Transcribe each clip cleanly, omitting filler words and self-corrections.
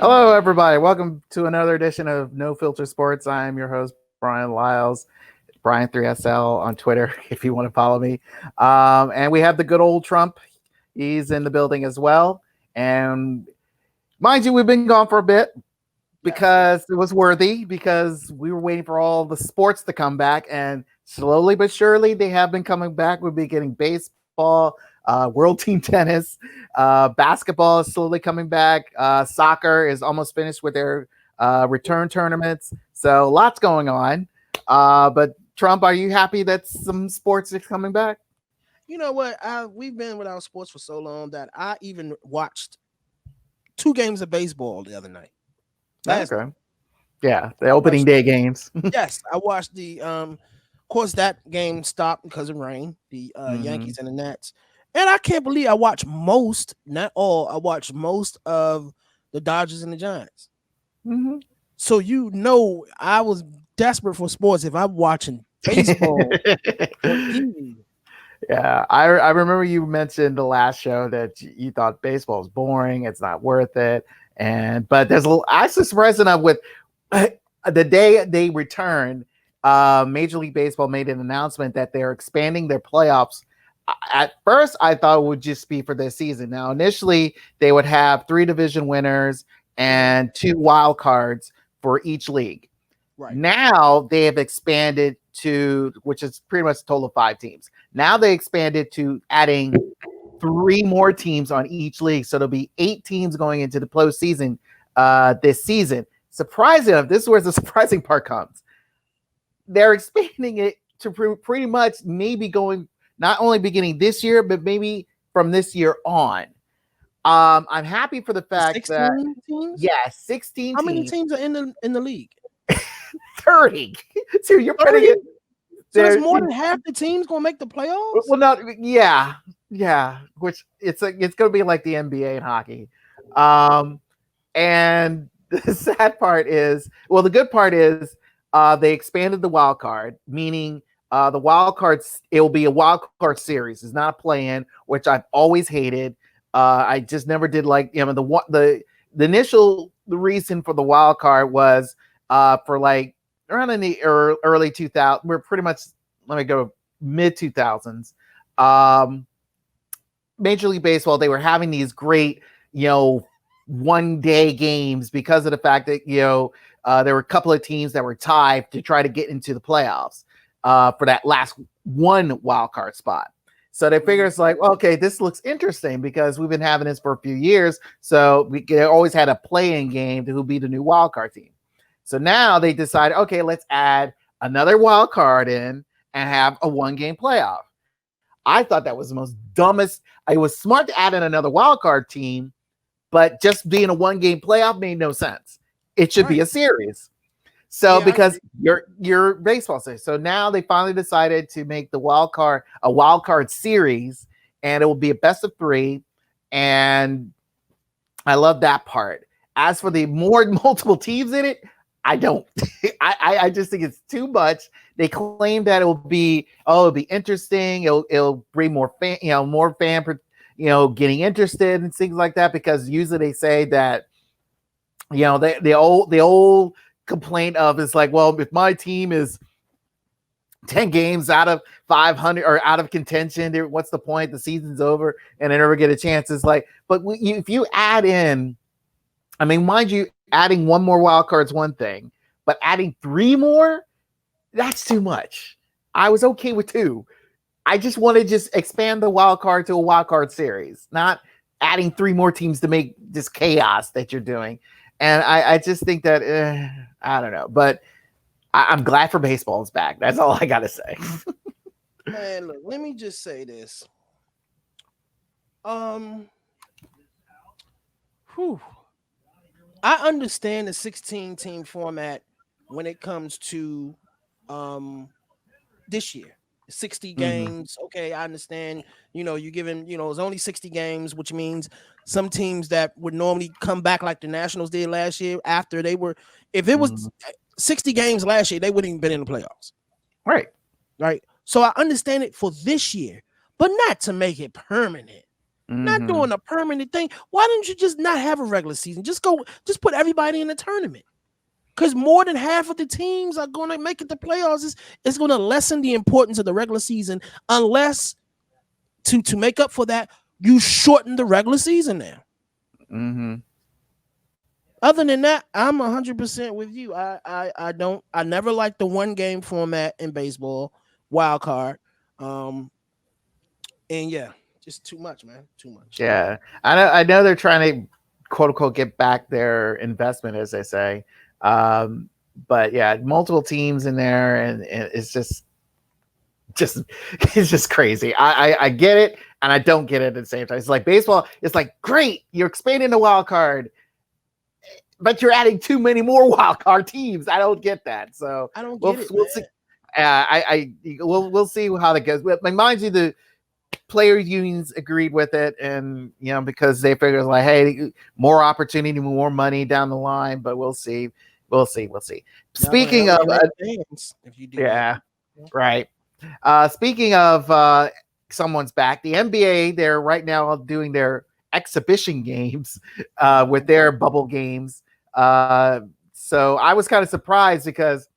Hello, everybody. Welcome to another edition of No Filter Sports. I am your host, Brian Lyles, Brian3SL on Twitter, if you want to follow me. And we have the good old Trump. He's in the building as well. And mind you, we've been gone for a bit because it was worthy, because we were waiting for all the sports to come back. And slowly but surely, they have been coming back. We'll be getting baseball, world team tennis, basketball is slowly coming back. Soccer is almost finished with their return tournaments. So lots going on. But Trump, are you happy that some sports is coming back? You know what? We've been without sports for so long that I even watched 2 games of baseball the other night. Okay. Yeah, the opening day games. Yes, I watched the of course that game stopped because of rain, the Yankees and the Nets. And I can't believe I watched most, not all, I watched most of the Dodgers and the Giants. Mm-hmm. So I was desperate for sports if I'm watching baseball on TV. Yeah, I remember you mentioned the last show that you thought baseball is boring, it's not worth it. But there's a little actually surprised enough with the day they returned, Major League Baseball made an announcement that they're expanding their playoffs. At first, I thought it would just be for this season. Now, initially, they would have 3 division winners and 2 wild cards for each league. Right. Now they have expanded to, which is pretty much a total of 5 teams. Now they expanded to adding 3 more teams on each league. So there'll be 8 teams going into the postseason this season. Surprising enough, this is where the surprising part comes. They're expanding it to pretty much maybe going not only beginning this year, but maybe from this year on. I'm happy for the fact that 16 How many teams are in the league? 30. So you're putting it. So there's more than half the teams gonna make the playoffs. Well, not yeah. Which it's gonna be like the NBA and hockey. And the sad part is, well, the good part is they expanded the wild card, meaning the wild cards, it will be a wild card series. It's not a play-in, which I've always hated. I just never did like, the initial reason for the wild card was for like around in the early 2000s. We're pretty much, let me go mid 2000s. Major League Baseball, they were having these great, 1-day games because of the fact that, there were a couple of teams that were tied to try to get into the playoffs for that last 1 wild card spot. So they figure it's like, okay, this looks interesting because we've been having this for a few years. So we always had a play-in game to who be the new wild card team. So now they decided, okay, let's add another wild card in and have a 1-game playoff. I thought that was the most dumbest. It was smart to add in another wild card team, but just being a 1-game playoff made no sense. It should be a series. So because your baseball series. So now they finally decided to make the wild card a wild card series, and it will be a best of 3. And I love that part. As for the more multiple teams in it, I don't. I just think it's too much. They claim that it'll be interesting. It'll bring more fan, getting interested and things like that. Because usually they say that, the old complaint of is like, well, if my team is 10 games out of 500 or out of contention, what's the point? The season's over and they never get a chance. It's like, but if you add in, I mean, mind you, adding 1 more wild card is one thing, but adding 3 more, that's too much. I was okay with 2. I just want to expand the wild card to a wild card series, not adding 3 more teams to make this chaos that you're doing. And I just think that, I don't know, but I'm glad for baseball's back. That's all I got to say. Man, look, let me just say this. I understand the 16-team format when it comes to this year. 60 games. Okay, I understand. You're giving, it's only 60 games, which means some teams that would normally come back like the Nationals did last year after they were, if it was 60 games last year, they wouldn't even been in the playoffs. Right. So I understand it for this year, but not to make it permanent. not doing a permanent thing. Why don't you just not have a regular season? Just put everybody in the tournament. Because more than half of the teams are going to make it to playoffs. It's going to lessen the importance of the regular season unless to make up for that, you shorten the regular season now. Other than that, I'm 100% with you. I never liked the 1-game format in baseball, wild card. And yeah, just too much, man. Too much. Yeah. I know they're trying to quote unquote get back their investment, as they say. But yeah, multiple teams in there, and it's just it's just crazy. I get it and I don't get it at the same time. It's like baseball, it's like great, you're expanding the wild card, but you're adding too many more wild card teams. I don't get that. So I don't get we'll see. We'll see how that goes. But mind you, the player unions agreed with it, and because they figure like, hey, more opportunity, more money down the line. But we'll see. Speaking of, if you do right. Speaking of someone's back, the NBA, they're right now doing their exhibition games with their bubble games. So I was kind of surprised because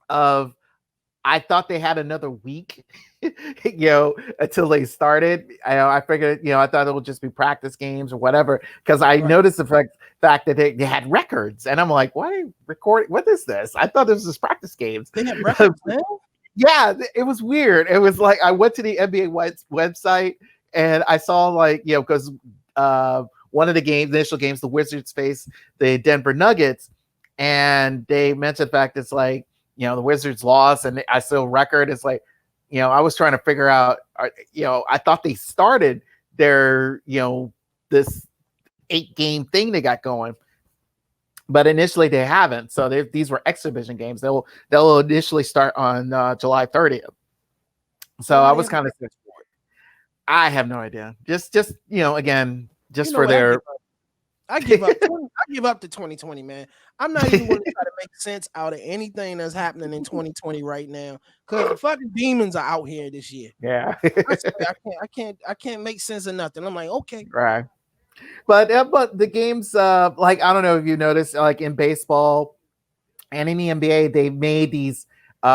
I thought they had another week, until they started. I figured, I thought it would just be practice games or whatever, because I noticed the fact that they had records, and I'm like, why are you recording? What is this? I thought this was just practice games. They have records now? Yeah, it was weird. It was like I went to the NBA website and I saw because one of the initial games, the Wizards faced the Denver Nuggets, and they mentioned the fact it's like, the Wizards lost and I still record. It's like, I was trying to figure out, I thought they started their, this 8-game thing they got going, but initially they haven't. So these were exhibition games. They'll initially start on July 30th. So I was kind of, I have no idea. Just again, just for their. I give up. I give up to 2020, man. I'm not even going to try to make sense out of anything that's happening in 2020 right now, because the fucking demons are out here this year. Yeah, I can't make sense of nothing. I'm like, okay, right. But the games, like, I don't know if you noticed, like in baseball and in the NBA, they made these. In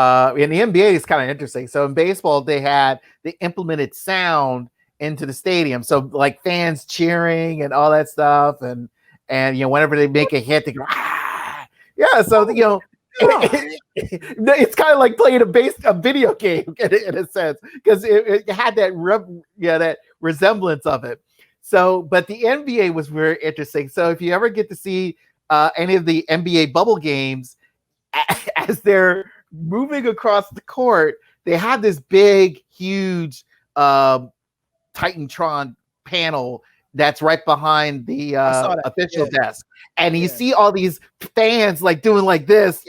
the NBA, it's kind of interesting. So in baseball, they implemented sound into the stadium, so like fans cheering and all that stuff, and whenever they make a hit, they go, ah! Yeah. So it's kind of like playing a video game in a sense, because it had that resemblance of it. So, but the NBA was very interesting. So if you ever get to see any of the NBA bubble games, as they're moving across the court, they have this big, huge Titantron panel that's right behind the official desk. And you see all these fans like doing like this,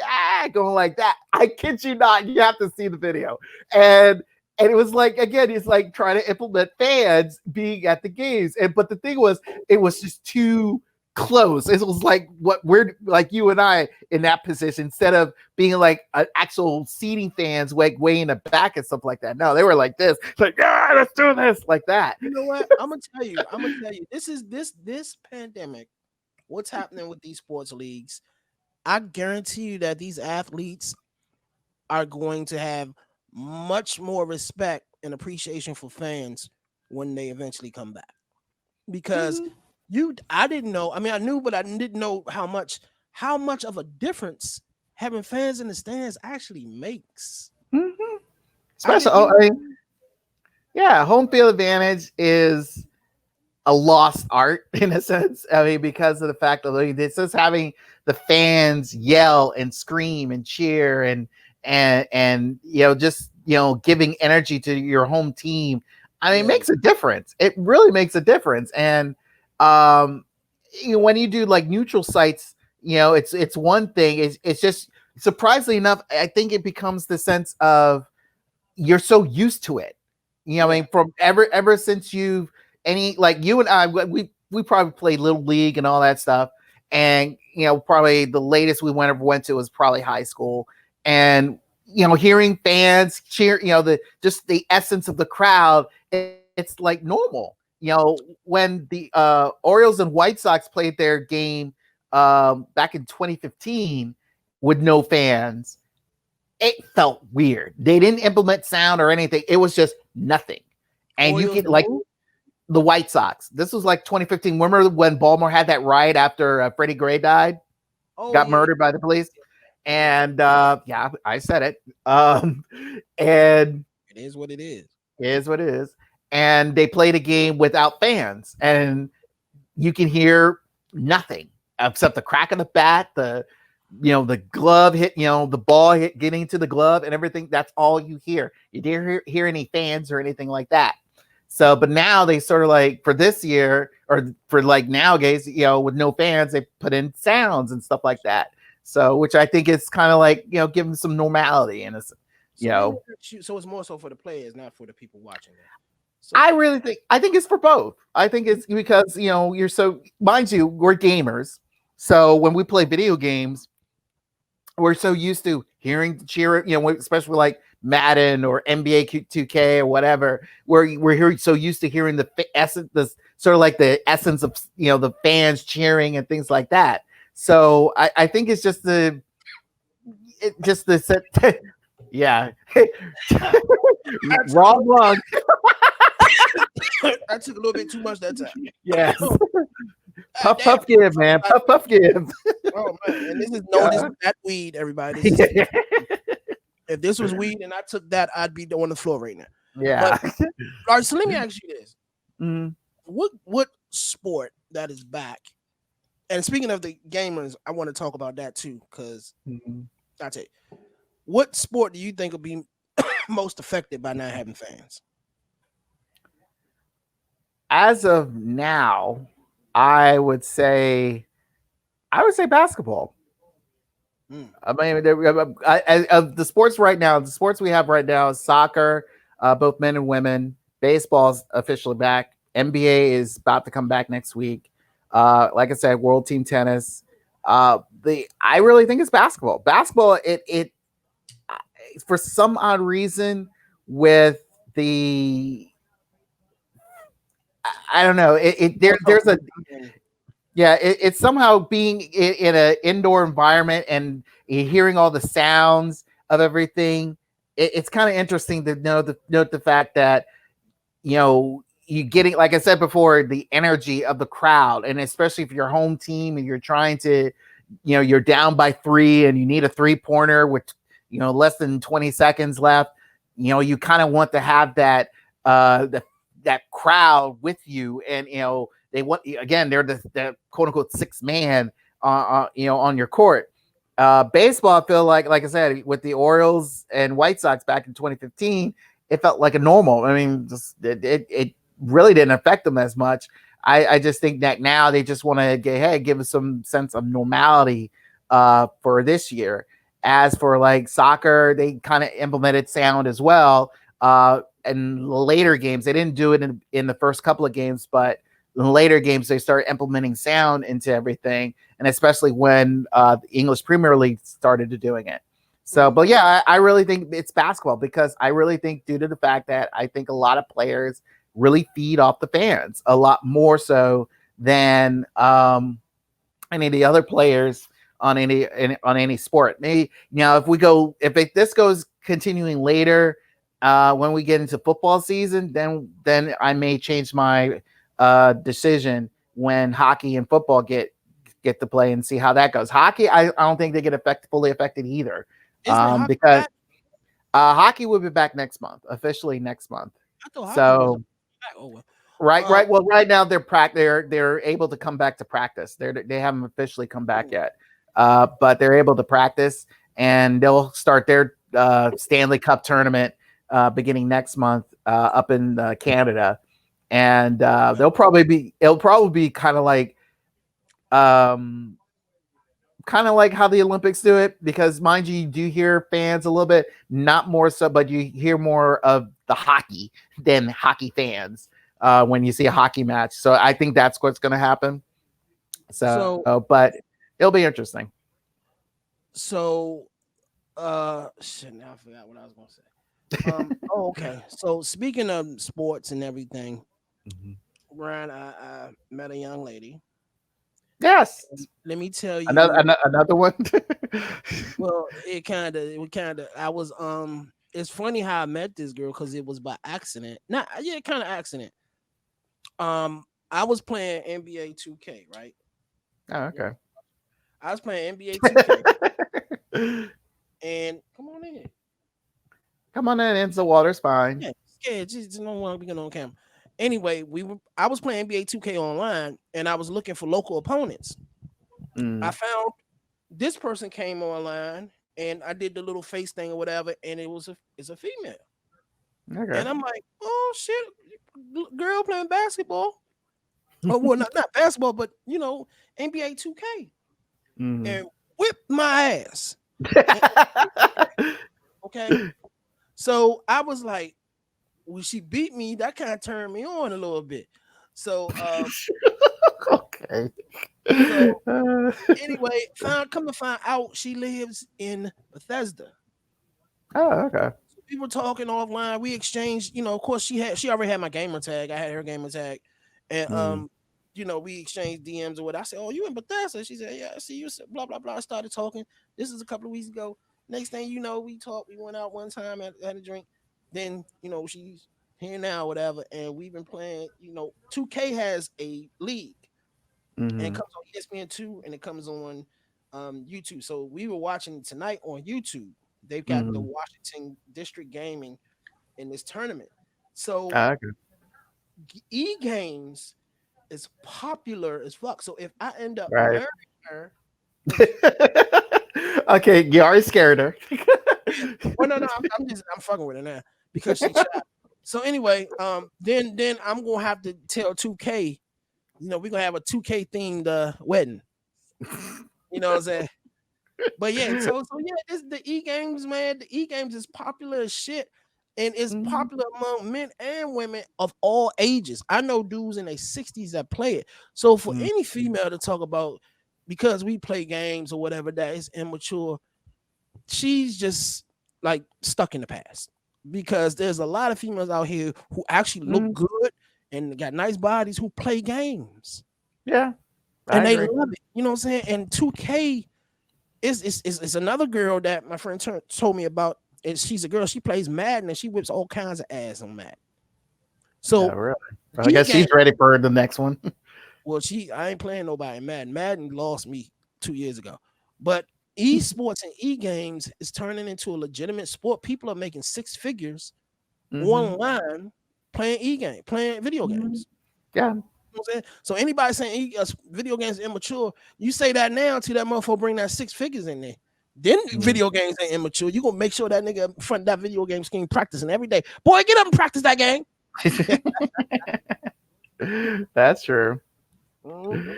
going like that. I kid you not, you have to see the video. And it was like, again, it's like trying to implement fans being at the games. But the thing was, it was just too close. It was like what we're like, you and I in that position, instead of being like an actual seating fans like way in the back and stuff like that. No, they were like this, like, let's do this, like that. You know what? I'm gonna tell you, this pandemic, what's happening with these sports leagues, I guarantee you that these athletes are going to have much more respect and appreciation for fans when they eventually come back. Because I didn't know. I mean, I knew, but I didn't know how much of a difference having fans in the stands actually makes. Especially, home field advantage is a lost art in a sense. I mean, because of the fact that this is having the fans yell and scream and cheer and just giving energy to your home team. I mean, it makes a difference. It really makes a difference. And when you do like neutral sites, it's one thing. It's just, surprisingly enough, I think it becomes the sense of you're so used to it. I mean, from ever since you and I, we probably played Little League and all that stuff. And, probably the latest we went to was probably high school. And, hearing fans cheer, the essence of the crowd, it's like normal. when the Orioles and White Sox played their game back in 2015 with no fans, it felt weird. They didn't implement sound or anything. It was just nothing. And you Orioles could like the White Sox. This was like 2015. Remember when Baltimore had that riot after Freddie Gray died? Got murdered by the police? And yeah, I said it. And it is what it is. It is what it is. And they played a game without fans, and you can hear nothing except the crack of the bat, the glove hit, the ball getting to the glove and everything. That's all you hear. You didn't hear any fans or anything like that. So, but now they sort of like for this year or for like nowadays, with no fans, they put in sounds and stuff like that. So, which I think is kind of like, giving some normality in a, so it's more so for the players, not for the people watching it. So, I think it's for both. I think it's because, you're so, mind you, we're gamers. So when we play video games, we're so used to hearing the cheer, especially like Madden or NBA 2K or whatever, where we're so used to hearing the essence, the sort of like the essence of, the fans cheering and things like that. So I think it's just yeah. Wrong lung. I took a little bit too much that time. Yes. Puff give, man. Puff give. Oh man, and this is that weed, everybody. If this was weed and I took that, I'd be on the floor right now. Yeah. But, all right, so let me ask you this: what sport that is back? And speaking of the gamers, I want to talk about that too, because I'll tell you, what sport do you think will be most affected by not having fans? As of now, I would say basketball. I mean, of the sports right now, the sports we have right now is soccer, both men and women. Baseball's officially back. NBA is about to come back next week. Like I said, World Team Tennis. I really think it's basketball. Basketball, it for some odd reason with the, I don't know. It's somehow being in an indoor environment and hearing all the sounds of everything. It's kind of interesting to note the fact that, you getting, like I said before, the energy of the crowd, and especially if you're home team and you're trying to, you're down by 3 and you need a 3-pointer with, less than 20 seconds left. You kind of want to have that that crowd with you, and they want, again, they're the quote unquote 6th man on your court. Baseball, I feel like I said, with the Orioles and White Sox back in 2015, it felt like a normal. I mean, it really didn't affect them as much. I just think that now they just want to give us some sense of normality for this year. As for like soccer, they kind of implemented sound as well. In later games, they didn't do it in the first couple of games, but in later games, they started implementing sound into everything. And especially when the English Premier League started doing it. So, but yeah, I really think it's basketball, because I really think, due to the fact that I think a lot of players really feed off the fans a lot more so than any of the other players on any sport. Maybe, if this goes continuing later, when we get into football season, then I may change my decision when hockey and football get to play and see how that goes. Hockey, I don't think they get fully affected either, because hockey will be back next month, officially next month. So right. Well, right now they're able to come back to practice. They haven't officially come back yet, but they're able to practice, and they'll start their Stanley Cup tournament beginning next month up in Canada, and it'll probably be kind of like how the Olympics do it, because mind you do hear fans a little bit, not more so, but you hear more of the hockey than hockey fans when you see a hockey match. So I think that's what's going to happen. But it'll be interesting. So, now I forgot what I was going to say. Okay. So speaking of sports and everything, Brian, I met a young lady. Yes. Let me tell Another you. another one. Well, I was it's funny how I met this girl because it was by accident. Not yeah, kind of accident. I was playing NBA 2K, right? Oh, Yeah. okay. I was playing NBA 2K and come on in. Come on in, Enzo Water's fine. Yeah, scared. Just don't want to be on camera. Anyway, I was playing NBA 2K online and I was looking for local opponents. I Mm. found this person came online and I did the little face thing or whatever, and it's a female. Okay. And I'm like, oh shit, girl playing basketball. Oh, well, not basketball, but NBA 2K. Mm. And whip my ass. And- okay. So I was like, when she beat me, that kind of turned me on a little bit. So Okay. so anyway, come to find out she lives in Bethesda. Oh, okay. So we were talking offline. We exchanged, of course she already had my gamer tag. I had her gamer tag. And Mm. we exchanged DMs or what. I said, "Oh, you in Bethesda?" She said, "Yeah, I see you." Blah blah blah. I started talking. This is a couple of weeks ago. Next thing you know, we talked. We went out one time, had a drink. Then she's here now, whatever. And we've been playing. 2K has a league, and it Mm-hmm. comes on ESPN2, and it comes on YouTube. So we were watching tonight on YouTube. They've got the Mm-hmm. Washington District Gaming in this tournament. So Oh, okay. E Games is popular as fuck. So if I end up Right. marrying her, which Okay, you already scared her. yeah, well, no, I'm fucking with her now because she tried. So anyway, then I'm gonna have to tell 2K, we're gonna have a 2K themed wedding. You know what I'm saying? But yeah, so yeah, this the E Games, man. The E Games is popular as shit. And it's Mhm. popular among men and women of all ages. I know dudes in their 60s that play it. So for Mm. any female to talk about because we play games or whatever that is immature, she's just like stuck in the past. Because there's a lot of females out here who actually look Mm. good and got nice bodies who play games Yeah, I and they agree. love it. You know what I'm saying? And 2K is another girl that my friend told me about. And she's a girl. She plays Madden and she whips all kinds of ass on Madden. No, So really. Well, I E guess game. she's ready for the next one. Well, I ain't playing nobody in Madden. Madden lost me 2 years ago. But esports and e games is turning into a legitimate sport. People are making six figures Hmm. online playing video Hmm. games. Yeah. You know what I'm saying? So anybody saying video games are immature, you say that now to that motherfucker bring that six figures in there. Then Mm. video games ain't immature. You gonna make sure that nigga in front of that video game screen practicing every day. Boy, get up and practice that game. That's true. Mhm.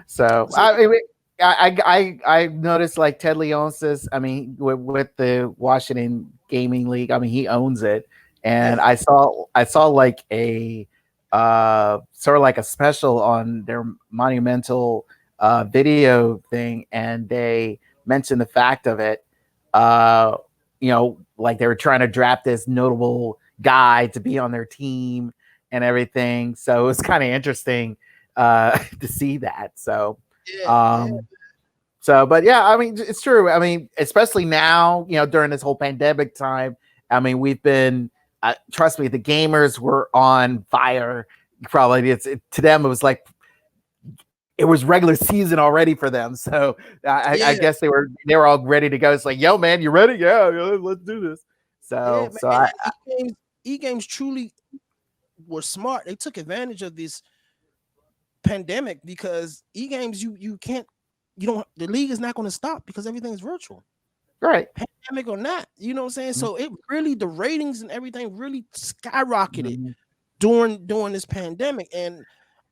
So So I noticed like Ted Leonsis. I mean, with the Washington Gaming League. I mean, he owns it, and yeah, I saw like a sort of like a special on their monumental video thing, and they mentioned the fact of it. Uh, like they were trying to draft this notable guy to be on their team and everything. So it was kind of interesting to see that. So, yeah. um, but yeah, I mean, it's true. I mean, especially now, during this whole pandemic time, I mean, we've been, trust me, the gamers were on fire. Probably to them, it was like, it was regular season already for them. So I Yeah, guess they were all ready to go. It's like, yo, man, you ready? Yeah, let's do this. yeah, So, man. so And I, e games truly were smart. They took advantage of this pandemic because e-games you can't you don't the league is not going to stop because everything is virtual, right. pandemic or not, you know what I'm saying? So it really the ratings and everything really skyrocketed Mm-hmm. during this pandemic. And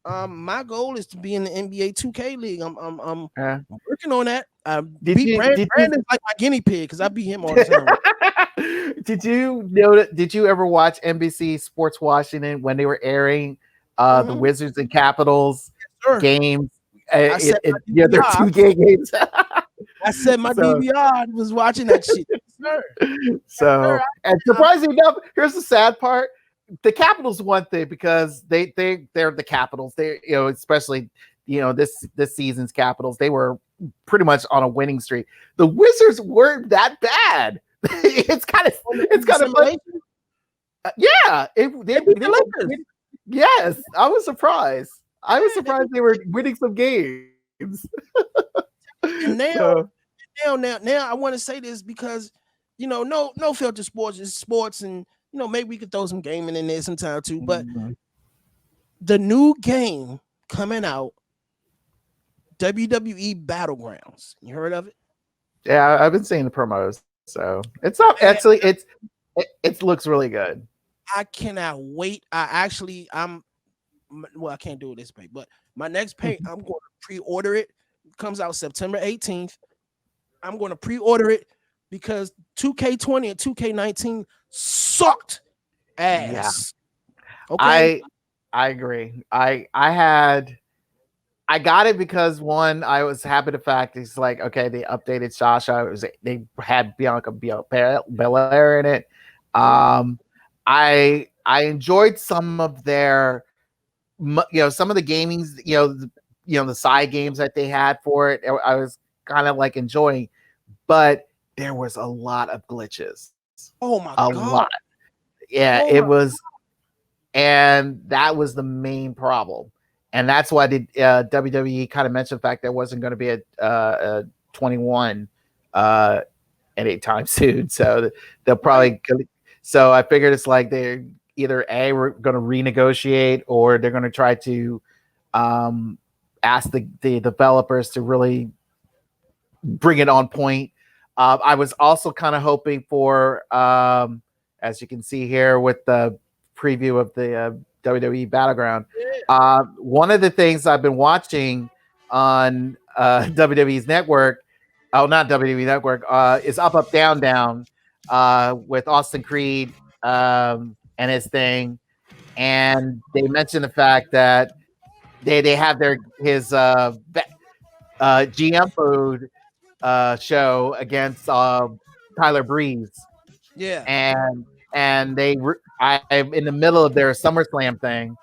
my goal is to be in the NBA 2K league. I'm Yeah. working on that. Did Beat you did you Brandon's like my guinea pig because I beat him all the time. Did you ever watch NBC Sports Washington when they were airing the Mhm. Wizards and Capitals Sure. games? I said my Yeah, they're DVR. 2 games. I said my so DVR was watching that shit. Sir. Sir, and surprisingly enough, here's the sad part. the Capitals one thing because they're the Capitals. They especially this season's Capitals. They were pretty much on a winning streak. The Wizards weren't that bad. it's kind of funny. Yeah, yes, I was surprised. I was surprised they were winning some games. And now I want to say this because no filter sports is sports, and maybe we could throw some gaming in there sometime too. But the new game coming out, WWE Battlegrounds. You heard of it? Yeah, I've been seeing the promos. So it's not actually it looks really good. I cannot wait. I can't do it this way, but my next pay, I'm going to pre-order it. It comes out September 18th. I'm going to pre-order it because 2K20 and 2K19 sucked ass. Yeah. Okay. I agree. I got it because one, I was happy the fact it's like, okay, they updated Sasha. They had Bianca Belair in it. I enjoyed some of their, some of the gamings, the side games that they had for it. I was kind of like enjoying, but there was a lot of glitches. Oh my God. A lot. Yeah, it was. And that was the main problem. And that's why WWE kind of mentioned the fact there wasn't going to be a 21 anytime soon. So they'll probably. So I figured it's like they're either we're going to renegotiate or they're going to try to ask the developers to really bring it on point. I was also kind of hoping for, as you can see here with the preview of the WWE Battleground. One of the things I've been watching on WWE's network, not WWE Network, is Up Up Down Down with Austin Creed and his thing, and they mentioned the fact that they have his GM food show against Tyler Breeze. Yeah, and I'm in the middle of their SummerSlam thing.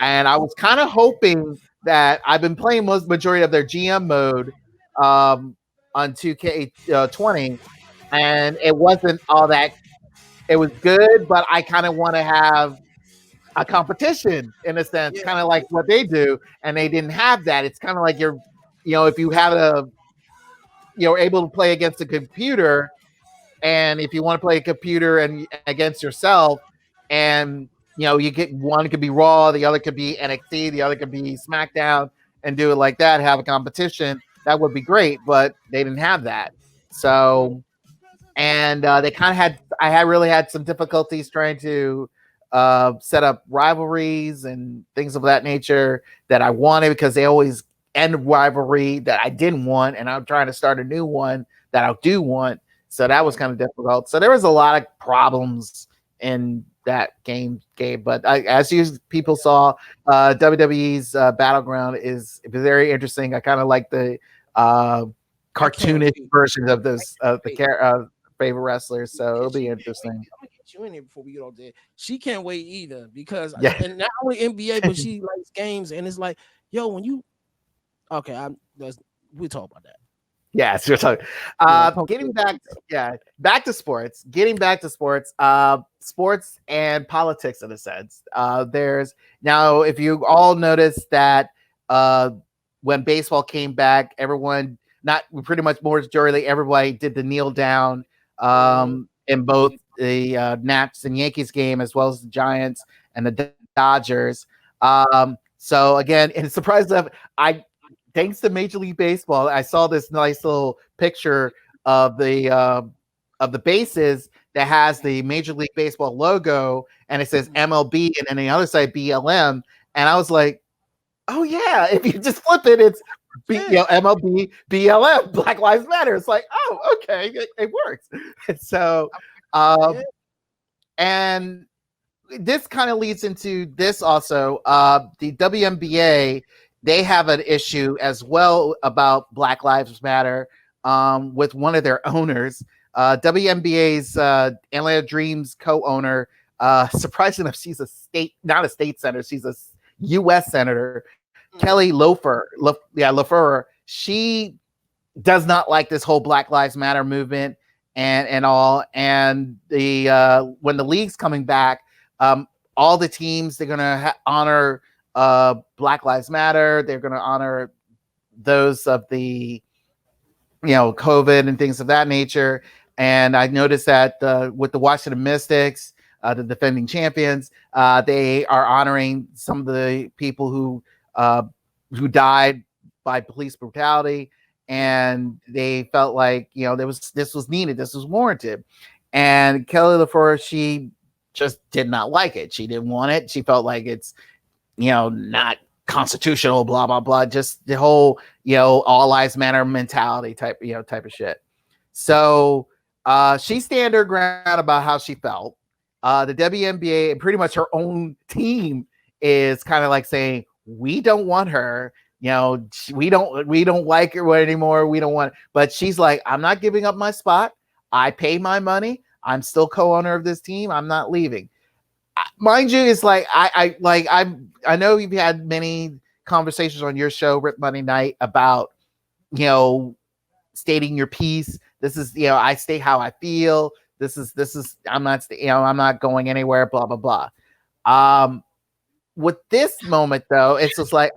And I was kind of hoping that I've been playing majority of their GM mode on 2K20, and it wasn't all that. It was good, but I kind of want to have a competition in a sense, kind of like what they do, and they didn't have that. It's kind of like if you have able to play against a computer, and if you want to play a computer and against yourself, and you get one could be Raw, the other could be NXT, the other could be SmackDown, and do it like that, have a competition, that would be great, but they didn't have that. So, and they kind of I really had some difficulties trying to set up rivalries and things of that nature that I wanted, because they always end rivalry that I didn't want, and I'm trying to start a new one that I do want. So that was kind of difficult. So there was a lot of problems in that game. But as people saw, WWE's Battleground is very interesting. I kind of like the cartoonish versions of those the favorite wrestlers. So it'll be interesting. I'm gonna get you in here before we get on there. She can't wait either because and not only NBA, but she likes games, and it's like, yo, when you we'll talk about that. Yeah, so getting back, back to sports. Getting back to sports, sports and politics in a sense. There's now, if you all noticed that when baseball came back, everyone, not pretty much majority, everybody did the kneel down in both the Nats and Yankees game, as well as the Giants and the Dodgers. So again, and surprised that thanks to Major League Baseball, I saw this nice little picture of the bases that has the Major League Baseball logo, and it says MLB, and then the other side BLM. And I was like, oh yeah, if you just flip it, it's MLB BLM, Black Lives Matter. It's like, oh, okay, it works. So, and this kind of leads into this also. The WNBA, they have an issue as well about Black Lives Matter with one of their owners. WNBA's Atlanta Dreams co-owner surprising enough, she's not a state senator, she's a U.S. senator, Mm-hmm. Kelly Loeffler. She does not like this whole Black Lives Matter movement and all. And the when the league's coming back, all the teams, they're gonna honor Black Lives Matter. They're gonna honor those of the COVID and things of that nature. And I noticed that with the Washington Mystics, the defending champions, they are honoring some of the people who died by police brutality, and they felt like this was needed, this was warranted. And Kelly LaFleur, she just did not like it. She didn't want it. She felt like it's not constitutional, blah blah blah, just the whole all lives matter mentality type of shit. So she stand her ground about how she felt. The WNBA and pretty much her own team is kind of like saying, we don't want her, we don't like her anymore, we don't want. But she's like, I'm not giving up my spot, I pay my money, I'm still co-owner of this team, I'm not leaving. Mind you, it's like I know you've had many conversations on your show, Rip Monday Night, about stating your piece. This is I state how I feel. This is I'm not going anywhere. Blah blah blah. With this moment though, it's just like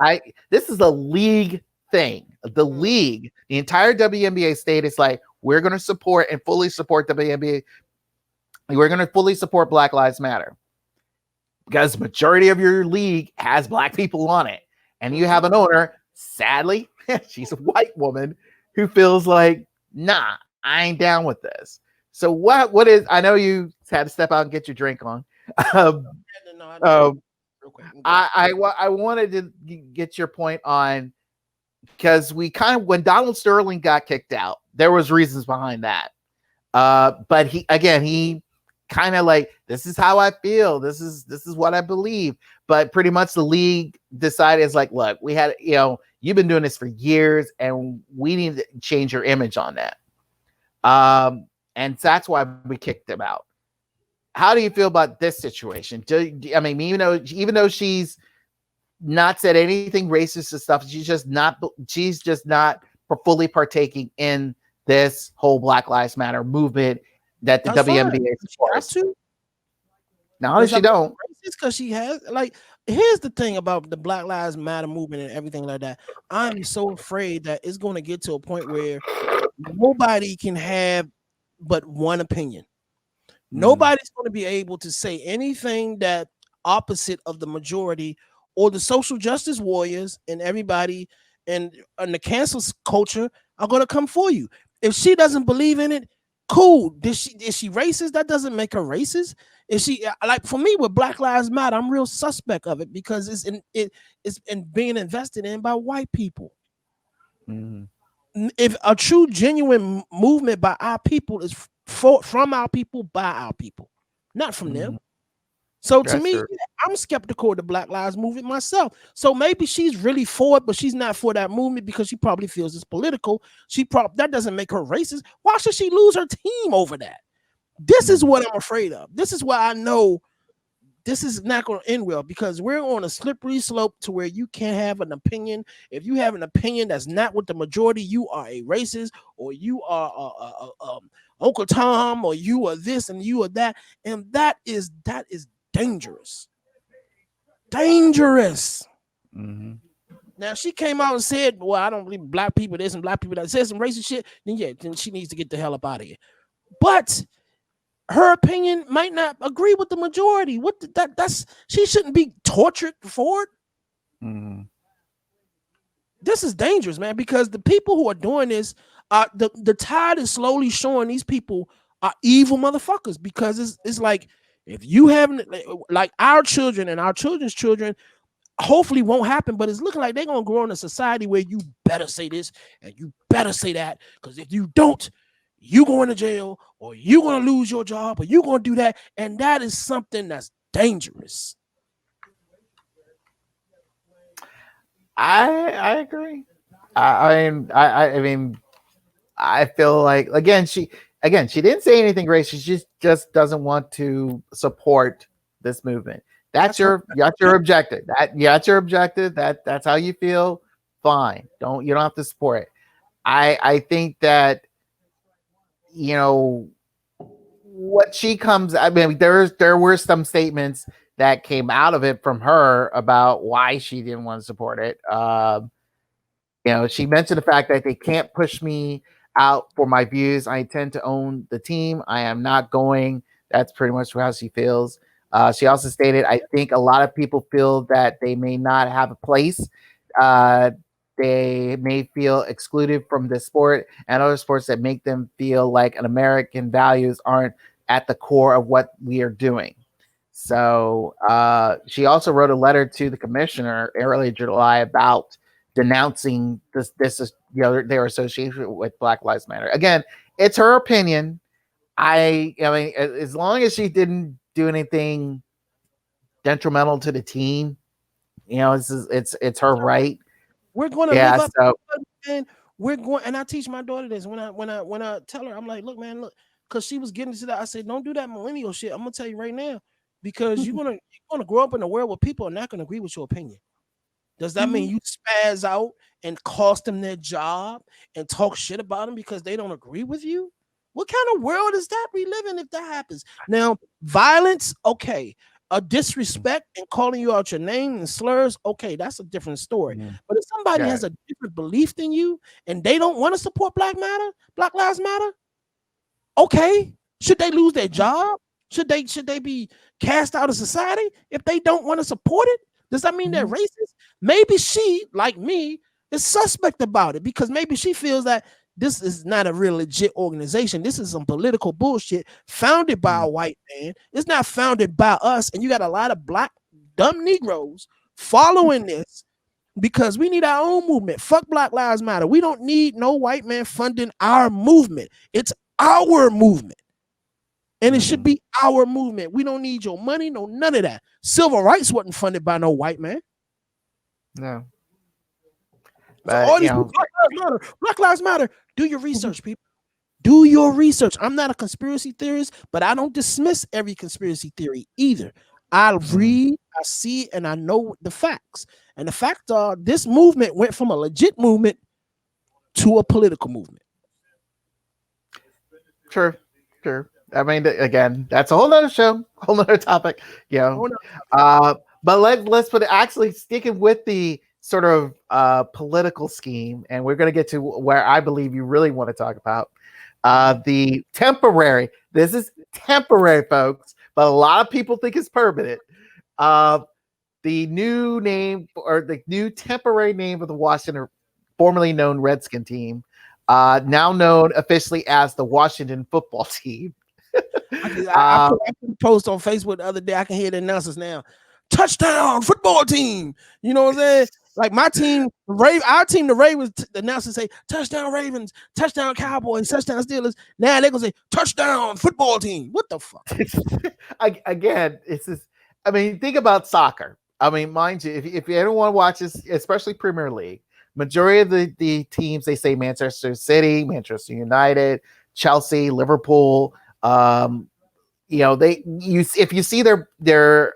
this is a league thing. The league, the entire WNBA state is like, we're going to support and fully support WNBA. We're going to fully support Black Lives Matter, because the majority of your league has Black people on it. And you have an owner, sadly, she's a white woman, who feels like, nah, I ain't down with this. So what is, I know you had to step out and get your drink on. I wanted to get your point on, because we kind of, when Donald Sterling got kicked out, there was reasons behind that. But he kind of like, this is how I feel, this is what I believe. But pretty much the league decided, it's like, look, we had you've been doing this for years, and we need to change your image on that. And that's why we kicked him out. How do you feel about this situation? I mean, even though she's not said anything racist and stuff, she's just not fully partaking in this whole Black Lives Matter movement that the WNBA supports. No, she don't. Because she has, like, here's the thing about the Black Lives Matter movement and everything like that. I'm so afraid that it's going to get to a point where nobody can have but one opinion. Nobody's going to be able to say anything that opposite of the majority, or the social justice warriors and everybody and the cancel culture are going to come for you. If she doesn't believe in it, cool. Is she racist? That doesn't make her racist. Is she, like, for me with Black Lives Matter, I'm real suspect of it, because it's being invested in by white people. If a true genuine movement by our people is from our people, by our people, not from them. So to me, I'm skeptical of the Black Lives movement myself. So maybe she's really for it, but she's not for that movement because she probably feels it's political. That doesn't make her racist. Why should she lose her team over that? This is what I'm afraid of. This is why I know this is not going to end well, because we're on a slippery slope to where you can't have an opinion. If you have an opinion that's not with the majority, you are a racist, or you are Uncle Tom, or you are this and you are that, and that is dangerous. Now, she came out and said, well, I don't believe Black people this and Black people that, said some racist shit, then she needs to get the hell up out of here. But her opinion might not agree with the majority. She shouldn't be tortured for it. This is dangerous, man, because the people who are doing this, the tide is slowly showing these people are evil motherfuckers, because it's like, if you haven't, like, our children and our children's children hopefully won't happen, but it's looking like they're going to grow in a society where you better say this and you better say that, because if you don't, you going to jail, or you're going to lose your job, or you're going to do that. And that is something that's dangerous. I agree. I mean, I feel like, she didn't say anything racist. She just doesn't want to support this movement. That's your objective. That's your objective. That's how you feel. Fine. You don't have to support it. I think that, you know, what she comes, I mean, there were some statements that came out of it from her about why she didn't want to support it. You know, she mentioned the fact that they can't push me out for my views. I intend to own the team. I am not going. That's pretty much how she feels. She also stated, I think a lot of people feel that they may not have a place. They may feel excluded from the sport and other sports that make them feel like an American values aren't at the core of what we are doing. So she also wrote a letter to the commissioner early July about denouncing this is, you know, their association with Black Lives Matter. Again, it's her opinion. I mean, as long as she didn't do anything detrimental to the team, you know, it's her right. We're going to live up, and we're going. And I teach my daughter this when I tell her, I'm like, look, man, look, because she was getting to that. I said, don't do that millennial shit. I'm gonna tell you right now, because you're gonna grow up in a world where people are not gonna agree with your opinion. Does that mean you spaz out and cost them their job and talk shit about them because they don't agree with you? What kind of world is that we live in if that happens? Now, violence, okay. A disrespect and calling you out your name and slurs, okay, that's a different story. But if somebody has a different belief than you and they don't want to support Black Lives Matter, okay, should they lose their job? Should they be cast out of society if they don't want to support it? Does that mean they're racist? Maybe she, like me, is suspect about it because maybe she feels that this is not a real legit organization. This is some political bullshit founded by a white man. It's not founded by us. And you got a lot of black dumb Negroes following this because we need our own movement. Fuck Black Lives Matter. We don't need no white man funding our movement. It's our movement. And it should be our movement. We don't need your money, no none of that. Civil rights wasn't funded by no white man. No. But, so all these Black Lives Matter. Do your research, people. Do your research. I'm not a conspiracy theorist, but I don't dismiss every conspiracy theory either. I read, I see, and I know the facts. And the facts are this movement went from a legit movement to a political movement. Sure. I mean, again, that's a whole other show, whole other topic. You know, but let's put it actually sticking with the sort of political scheme, and we're going to get to where I believe you really want to talk about the temporary. This is temporary, folks, but a lot of people think it's permanent. The new name or the new temporary name of the Washington, formerly known Redskin team, now known officially as the Washington Football Team. I put a post on Facebook the other day. I can hear the announcers now. Touchdown football team. You know what I'm saying? Like my team, our team, the Ravens, the announcers say touchdown Ravens, touchdown Cowboys, touchdown Steelers. Now they're gonna say touchdown football team. What the fuck? Again, it's just, I mean, think about soccer. I mean, mind you, if anyone watches, especially Premier League, majority of the teams, they say Manchester City, Manchester United, Chelsea, Liverpool. You know, if you see their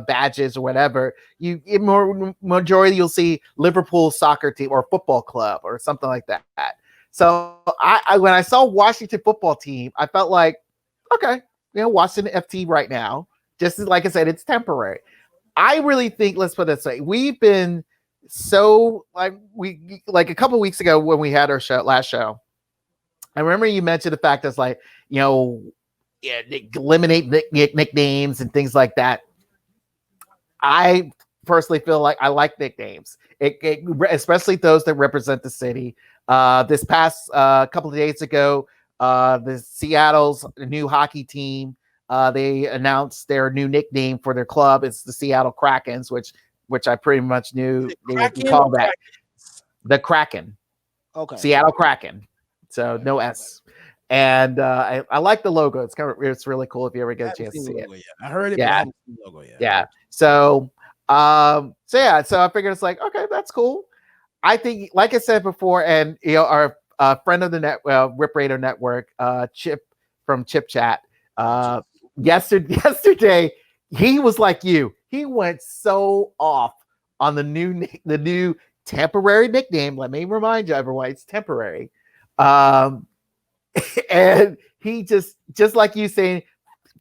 badges or whatever, majority you'll see Liverpool soccer team or football club or something like that. So I when I saw Washington Football Team, I felt like, okay, you know, Washington FT right now, just as, like I said, it's temporary. I really think, let's put it this way, we've been so like a couple weeks ago when we had our last show. I remember you mentioned the fact that's like, you know, eliminate nicknames and things like that. I personally feel like I like nicknames, especially those that represent the city. This past couple of days ago, the Seattle's new hockey team, they announced their new nickname for their club. It's the Seattle Krakens, which I pretty much knew they would call that the Kraken. Okay, Seattle Kraken. So no S. And I like the logo. It's really cool if you ever get a chance to see it. I heard it. Yeah. But I haven't seen the logo yet. Yeah. So I figured it's like, okay, that's cool. I think, like I said before, and you know, our friend of the Rip Raider Network, Chip from Chip Chat, yesterday he was like you. He went so off on the new temporary nickname. Let me remind you, everyone, it's temporary. Um, and he just like you saying,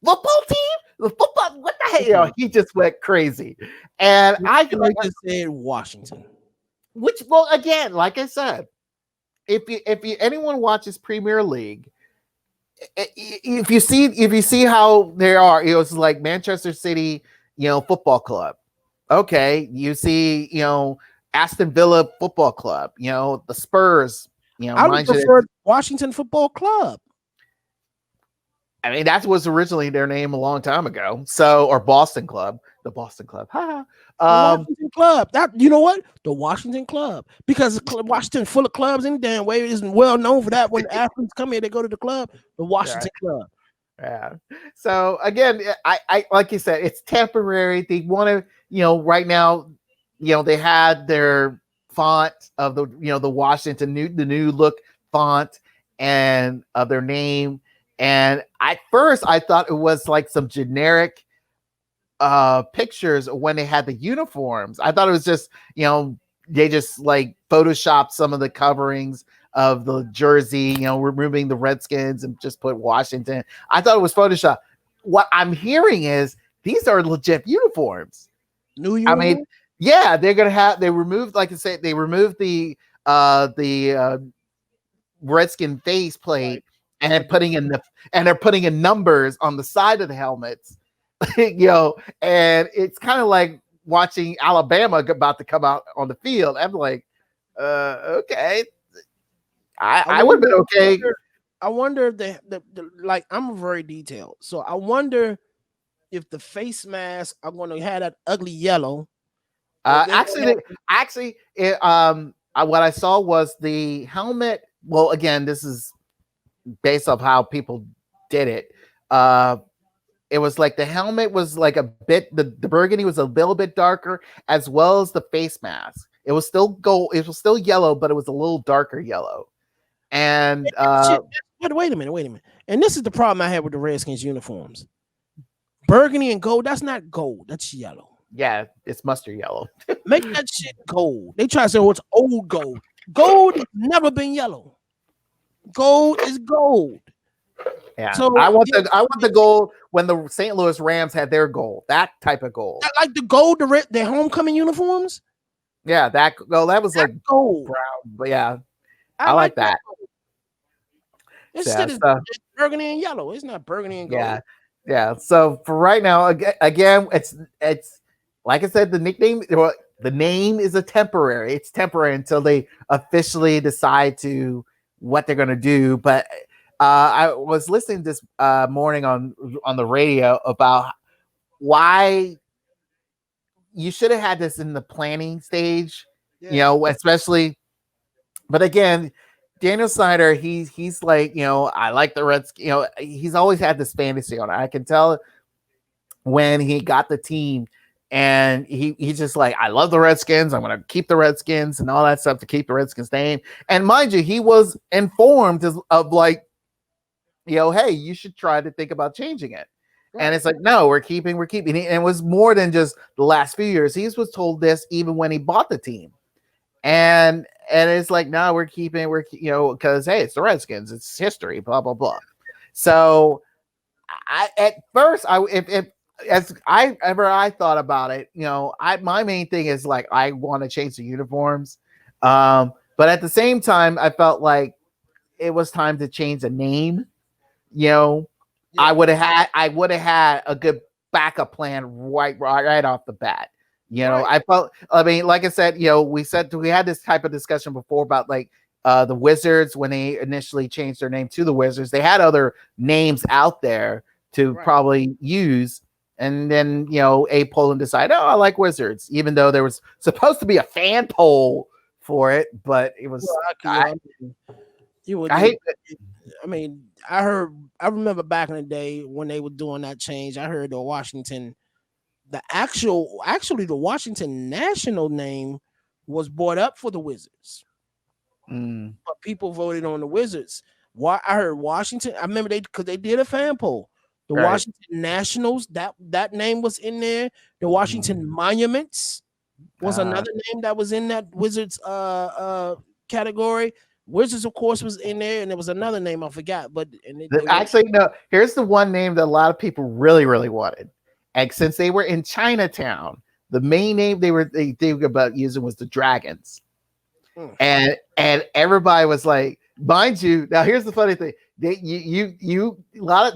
football team, the football, what the hell? You know, he just went crazy. And I just said Washington. which, well, again, like I said, if you anyone watches Premier League, if you see how they are, it's like Manchester City, football club. Okay, you see, Aston Villa Football Club, the Spurs, I would mind you, prefer Washington Football Club. I mean, that was originally their name a long time ago. So, or Boston Club, the Boston Club. The Washington Club. That, you know what? The Washington Club, because Washington full of clubs any damn way, isn't well known for that. When athletes come here, they go to the club, the Washington Club. Yeah. So again, I like you said, it's temporary. They want to, right now, they had their font of the Washington the new look font and of their name. And at first I thought it was like some generic pictures when they had the uniforms. I thought it was just, they just like photoshopped some of the coverings of the jersey, removing the Redskins and just put Washington. I thought it was Photoshop. What I'm hearing is these are legit uniforms. New uniforms? I mean, yeah, they're gonna have. They removed, like I said, they removed the Redskin face plate, and they're putting in numbers on the side of the helmets. And it's kind of like watching Alabama about to come out on the field. I'm like, okay. I would have been okay. I wonder if the like, I'm very detailed, so I wonder if the face masks are going to have that ugly yellow. What I saw was the helmet. Well, again, this is based off how people did it. It was like the helmet was like a bit, the burgundy was a little bit darker, as well as the face mask. It was still gold. It was still yellow, but it was a little darker yellow. And wait a minute. And this is the problem I had with the Redskins uniforms. Burgundy and gold, that's not gold, that's yellow. Yeah, it's mustard yellow. Make that shit gold. They try to say, oh, it's old gold. Gold has never been yellow. Gold is gold. Yeah, so I want the gold when the St. Louis Rams had their gold. That type of gold, like the gold, their homecoming uniforms. Yeah, that was like gold brown, but yeah, I like that. Instead of burgundy and yellow, it's not burgundy and gold. Yeah. So for right now, again, it's like I said, the name is temporary. It's temporary until they officially decide to what they're going to do. But I was listening this morning on the radio about why you should have had this in the planning stage, especially. But again, Daniel Snyder, he's like, I like the Redskins. He's always had this fantasy on it. I can tell when he got the team, and he's just like, I love the Redskins. I'm going to keep the Redskins and all that stuff to keep the Redskins name. And mind you, he was informed of like, hey, you should try to think about changing it. Right. And it's like, no, we're keeping. And it was more than just the last few years. He was told this even when he bought the team. And it's like, no, we're keeping, because hey, it's the Redskins, it's history, blah blah blah. So at first, as I thought about it, my main thing is like, I want to change the uniforms, but at the same time, I felt like it was time to change the name. I would have had a good backup plan right off the bat. I felt, like I said, we had this type of discussion before about like the Wizards, when they initially changed their name to the Wizards, they had other names out there to probably use. And then, Abe Pollin decided, I like Wizards, even though there was supposed to be a fan poll for it, but it was, I remember back in the day when they were doing that change, I heard the Washington, the Washington national name was brought up for the Wizards, but people voted on the Wizards. I heard Washington. I remember because they did a fan poll. The Right. Washington Nationals, that name was in there. The Washington Monuments was another name that was in that Wizards category. Wizards, of course, was in there, and there was another name I forgot. But Actually, no. Here's the one name that a lot of people really, really wanted, and since they were in Chinatown, the main name they were about using was the Dragons, and everybody was like, mind you. Now, here's the funny thing: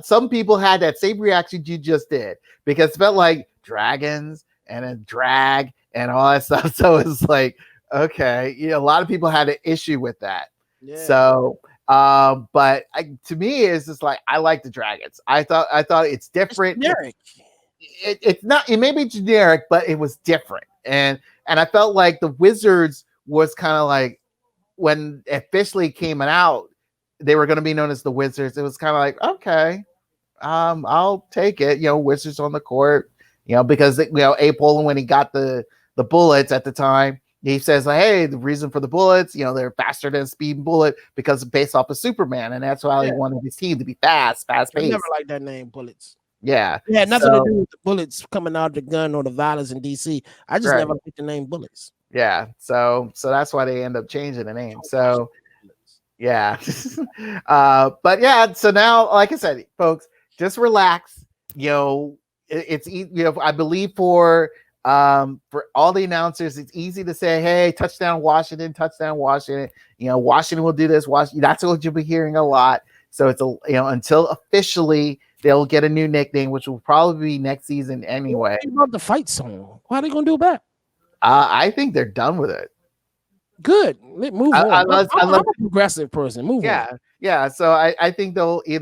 some people had that same reaction you just did because it felt like dragons and a drag and all that stuff. So it's like, okay, a lot of people had an issue with that. Yeah. So, but to me, it's just like I like the Dragons. I thought it's different. It's generic. It's not. It may be generic, but it was different, and I felt like the Wizards was kind of like when officially came out, they were going to be known as the Wizards. It was kind of like, okay, I'll take it. Wizards on the court. Because A. Poland, when he got the bullets at the time, he says, like, hey, the reason for the bullets, they're faster than a speeding bullet because it's based off of Superman. And that's why he wanted his team to be fast paced. I never liked that name, bullets. Yeah. It had nothing to do with the bullets coming out of the gun or the violence in DC. I just never liked the name bullets. Yeah. So that's why they end up changing the name. So, yeah. But yeah, so now, like I said, folks, just relax. It's I believe for all the announcers, it's easy to say, hey, touchdown Washington. Washington will do this. That's what you'll be hearing a lot. So it's until officially they'll get a new nickname, which will probably be next season anyway. What about the fight song? Why are they gonna do that? I think they're done with it. Good. Move on. I'm a progressive person. Move on. Yeah. So I think they'll get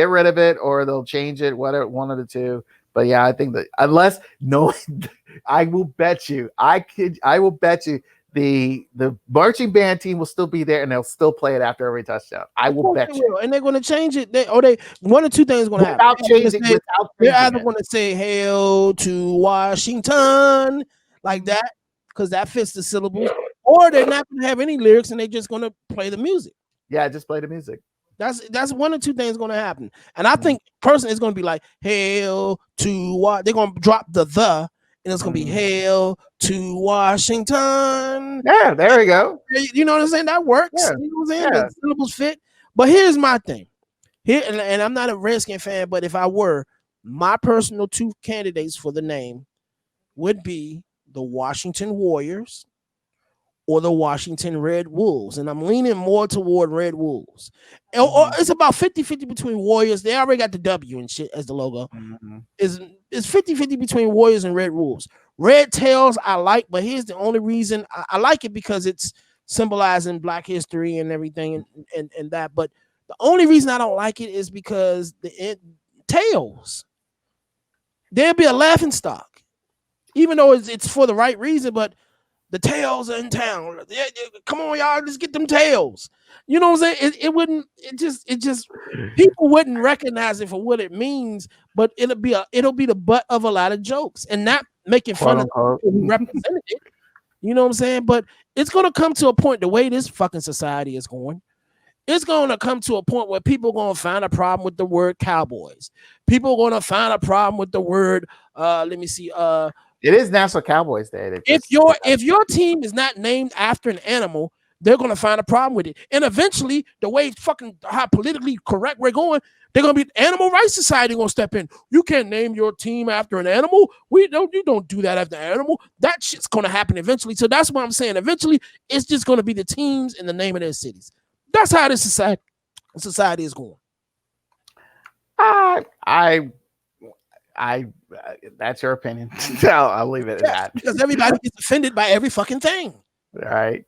rid of it or they'll change it, whatever, one of the two. But yeah, I think that I will bet you the marching band team will still be there and they'll still play it after every touchdown. I will bet you. And they're going to change it. One or two things going to happen. They're either going to say "Hail to Washington" like that because that fits the syllables, or they're not going to have any lyrics and they're just going to play the music. Yeah, just play the music. That's one or two things going to happen, and I think personally it's going to be like "Hail to what." They're going to drop the and it's going to be "Hail to Washington." Yeah, there we go. You know what I'm saying? That works. Yeah. You know what I'm saying? Yeah. The syllables fit. But here's my thing. And I'm not a Redskins fan, but if I were, my personal two candidates for the name would be the Washington Warriors or the Washington Red Wolves. And I'm leaning more toward Red Wolves. Or it's about 50-50 between Warriors. They already got the W and shit as the logo. It's 50-50 between Warriors and Red Wolves. Red Tails I like, but here's the only reason I like it because it's symbolizing Black history and everything and that. But the only reason I don't like it is because tails. There'll be a laughing stock. Even though it's for the right reason, but the tails are in town. Come on, y'all, let's get them tails. You know what I'm saying? It just people wouldn't recognize it for what it means, but it'll be the butt of a lot of jokes and not making fun of people who represented it. You know what I'm saying? But it's gonna come to a point, the way this fucking society is going, it's gonna come to a point where people are gonna find a problem with the word cowboys. People are gonna find a problem with the word it is National Cowboys Day. If your team is not named after an animal, they're gonna find a problem with it. And eventually, the way how politically correct we're going, they're gonna be Animal Rights Society gonna step in. You can't name your team after an animal. You don't do that after an animal. That shit's gonna happen eventually. So that's what I'm saying. Eventually, it's just gonna be the teams in the name of their cities. That's how this society is going. That's your opinion. I'll leave it at that. Because everybody gets offended by every fucking thing. All right.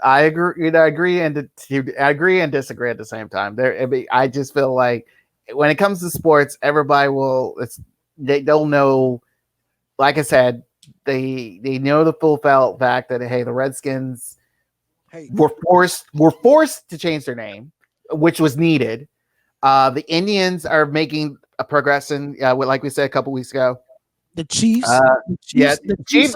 I agree. I agree and disagree at the same time. I just feel like when it comes to sports, everybody they'll know. Like I said, they know the full fact that hey, the Redskins were forced to change their name, which was needed. The Indians are making a progression, like we said a couple weeks ago. The Chiefs, the Chiefs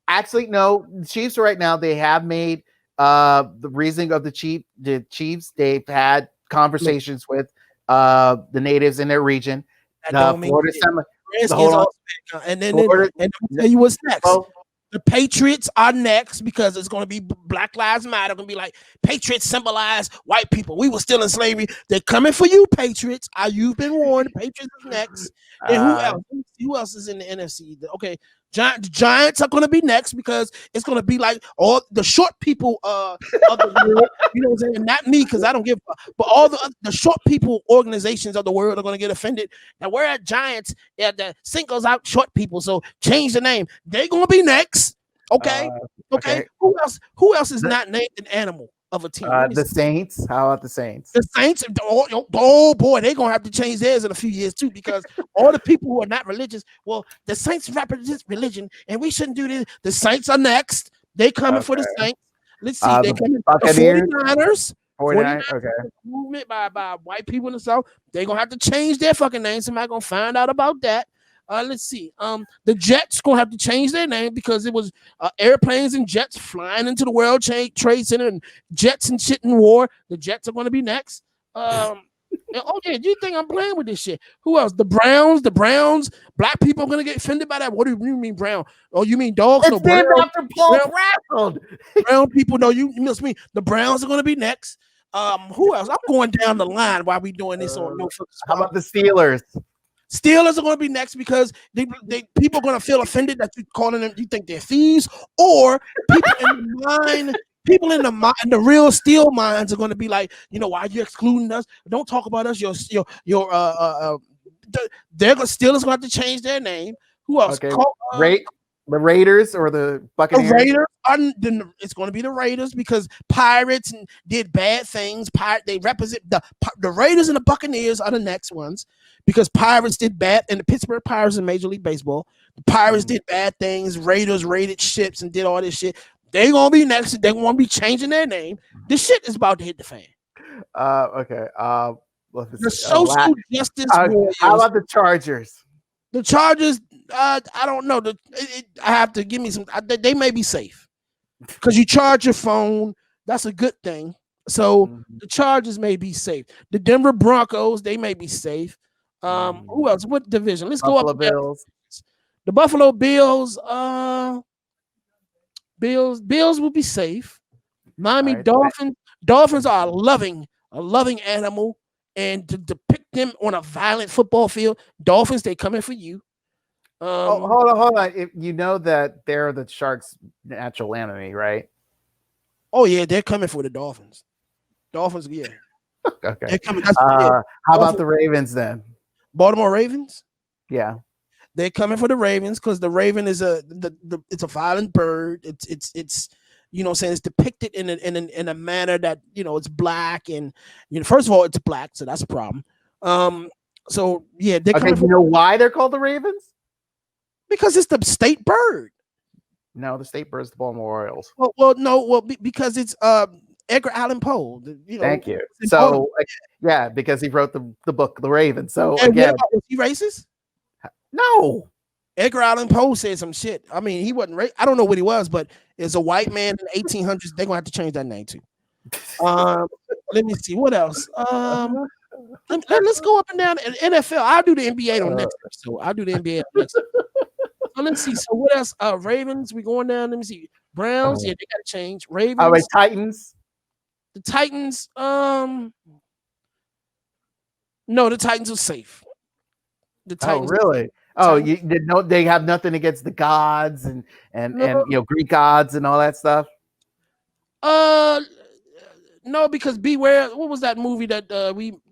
actually no. The Chiefs right now they have made the reasoning of the Chiefs. They've had conversations with the natives in their region. That The don't mean Florida shit. Semi, Redskins hold on, all and then Florida. and let me tell you what's next. Well, The Patriots are next because it's going to be Black Lives Matter. Going to be like Patriots symbolize white people. We were still in slavery. They're coming for you, Patriots. You've been warned. The Patriots is next. And who else? Who else is in the NFC? Okay, the Giants are going to be next because it's going to be like all the short people of the world. You know what I'm saying? Not me because I don't give. But all the short people organizations of the world are going to get offended. Now we're at Giants. Yeah, that singles out short people. So change the name. They're going to be next. Okay. Okay. Who else is not named an animal of a team? The Saints. How about the Saints? The Saints. Oh boy, they're gonna have to change theirs in a few years too, because all the people who are not religious. Well, the Saints represent religion, and we shouldn't do this. The Saints are next. They coming for the Saints. Let's see. They coming. The 49ers. 49. Okay. Movement by white people in the South. They're gonna have to change their fucking name. Somebody gonna find out about that. Let's see. The Jets gonna have to change their name because it was airplanes and jets flying into the World Trade Center and jets and shit in war. The Jets are gonna be next. Oh yeah, do you think I'm playing with this shit? Who else? The Browns. Black people are gonna get offended by that. What do you mean Brown? Oh, you mean dogs? It's named after Paul Brown. Brown people. No, you must mean the Browns are gonna be next. Who else? I'm going down the line while we doing this on No Fucking Spot. How about the Steelers? Steelers are going to be next because people are going to feel offended that you calling them. You think they're thieves, or people in the real steel mines are going to be like, why are you excluding us? Don't talk about us. They're Steelers going to have to change their name. Who else? Okay. The Raiders or the Buccaneers? The Raiders it's going to be the Raiders because Pirates did bad things. They represent the Raiders and the Buccaneers are the next ones because Pirates did bad, and the Pittsburgh Pirates in Major League Baseball. The Pirates did bad things. Raiders raided ships and did all this shit. They're going to be next. They're going to be changing their name. This shit is about to hit the fan. Okay. The social justice warriors. How about the Chargers? The Chargers, I don't know. I have to give me some. They may be safe because you charge your phone. That's a good thing. So the Chargers may be safe. The Denver Broncos, they may be safe. Who else? What division? Let's go up. Bills. The Buffalo Bills. Bills will be safe. Miami Dolphins. Dolphins are a loving animal. And to depict them on a violent football field, Dolphins, they coming for you. Hold on. You know that they're the Sharks' natural enemy, right? Oh yeah, they're coming for the Dolphins. Dolphins, yeah. Okay. They're coming. How about the Ravens then? Baltimore Ravens? Yeah. They're coming for the Ravens because the Raven is it's a violent bird. It's saying it's depicted in a manner that it's black and first of all it's black, so that's a problem. So yeah, they're coming. You know why they're called the Ravens? Because it's the state bird. No, the state bird is the Baltimore Orioles. Because it's Edgar Allan Poe. Thank you. So yeah, because he wrote the book The Raven. So and again, was he racist? No. Edgar Allan Poe said some shit. I mean, he wasn't I don't know what he was, but as a white man in the 1800s, they're gonna have to change that name too. Let me see what else. Let's go up and down the NFL. I'll do the NBA on next episode. I'll do the NBA on next episode. So let's see. So what else? Ravens. We going down. Let me see. Browns. Yeah, they got to change. Ravens. All right, Titans. The Titans. No, the Titans are safe. The Titans. Oh, really? Oh, they have nothing against the gods and Greek gods and all that stuff. No, because Beware. What was that movie that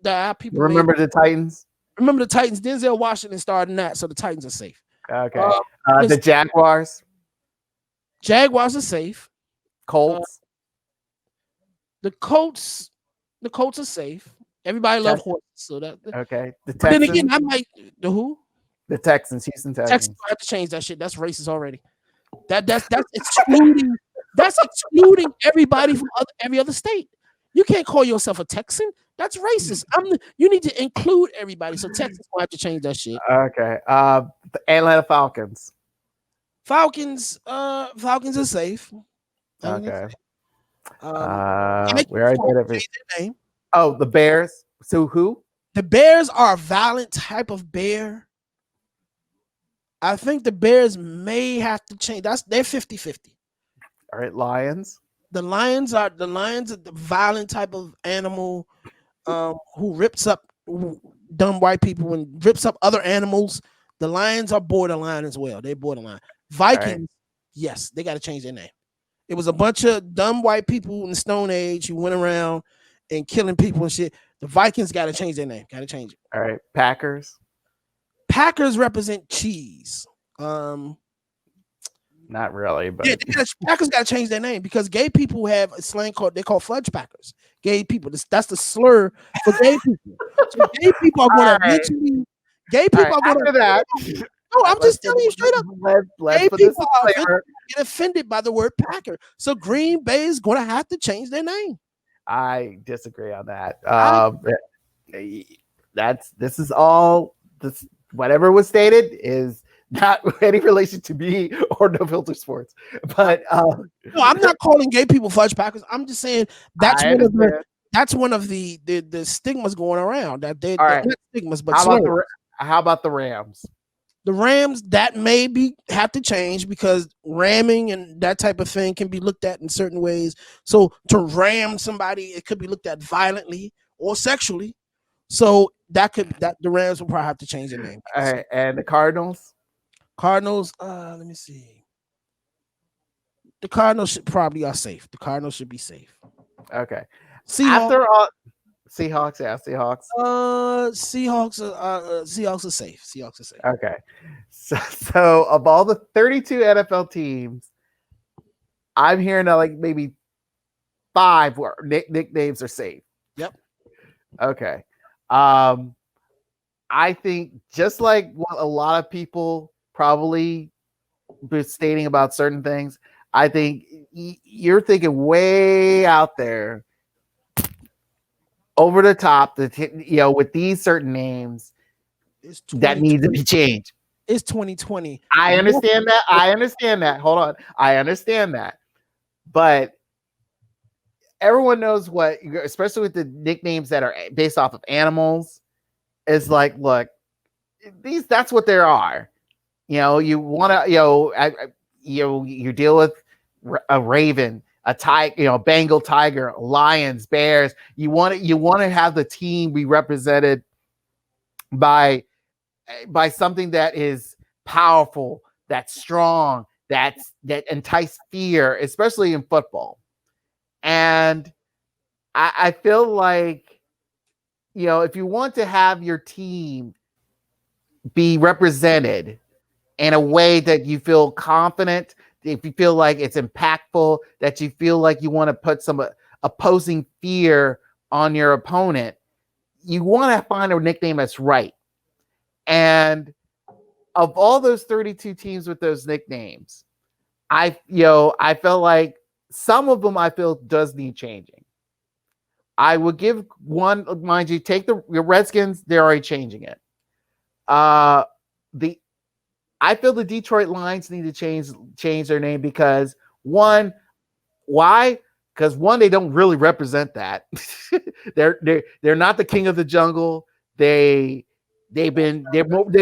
our people remember made? the Titans? Remember the Titans? Denzel Washington starred in that, so the Titans are safe. Okay. The Jaguars. Jaguars are safe. Colts. The Colts are safe. Everybody loves horses, so that okay. The Texans. But then again, I might the who? The Texans, Houston Texans. Texans have to change that shit. That's racist already. That's excluding. That's excluding everybody from every other state. You can't call yourself a Texan. That's racist. You need to include everybody. So Texans will have to change that shit. Okay. The Atlanta Falcons. Falcons are safe. Okay. We already did everything. Oh, the Bears. So who? The Bears are a violent type of bear. I think the Bears may have to change. They're 50-50. All right, Lions. The Lions are the violent type of animal who rips up dumb white people and rips up other animals. The Lions are borderline as well. They're borderline. Vikings, yes, they got to change their name. It was a bunch of dumb white people in the Stone Age who went around and killing people and shit. The Vikings got to change their name. Got to change it. All right, Packers. Packers represent cheese. Not really, but yeah, Packers got to change their name because gay people have a slang called fudge Packers. Gay people. That's the slur for gay people. So gay people are going to eventually. Gay people are going to that. No, I'm just telling you straight up. Gay people are get offended by the word Packer. So Green Bay is going to have to change their name. I disagree on that. This is all this. Whatever was stated is not any relation to me or No Filter Sports. But no, I'm not calling gay people fudge Packers. I'm just saying that's one of the stigmas going around. That they not stigmas, but how about the Rams? The Rams, that may have to change because ramming and that type of thing can be looked at in certain ways. So to ram somebody, it could be looked at violently or sexually. So the Rams will probably have to change their name. All right, and the Cardinals? Let me see. The Cardinals should probably are safe. The Cardinals should be safe. Okay. Seahawks. Seahawks, yeah, Seahawks. Seahawks are safe. Seahawks are safe. Okay. So of all the 32 NFL teams, I'm hearing that like maybe 5 where nicknames are safe. Yep. Okay. I think just like what a lot of people probably be stating about certain things, I think you're thinking way out there, over the top, with these certain names that need to be changed. It's 2020. I understand that. Hold on. I understand that. But everyone knows what, especially with the nicknames that are based off of animals, is like, look, that's what there are. You want to, you deal with a raven, a tiger, Bengal tiger, lions, bears. You want to have the team be represented by something that is powerful, that's strong, that entice fear, especially in football. And I feel like, if you want to have your team be represented in a way that you feel confident, if you feel like it's impactful, that you feel like you want to put some opposing fear on your opponent, you want to find a nickname that's right. And of all those 32 teams with those nicknames, I felt like some of them I feel does need changing. I would give one, mind you, take the Redskins, they're already changing it. I feel the Detroit Lions need to change their name because why? Because they don't really represent that. they're not the king of the jungle. They're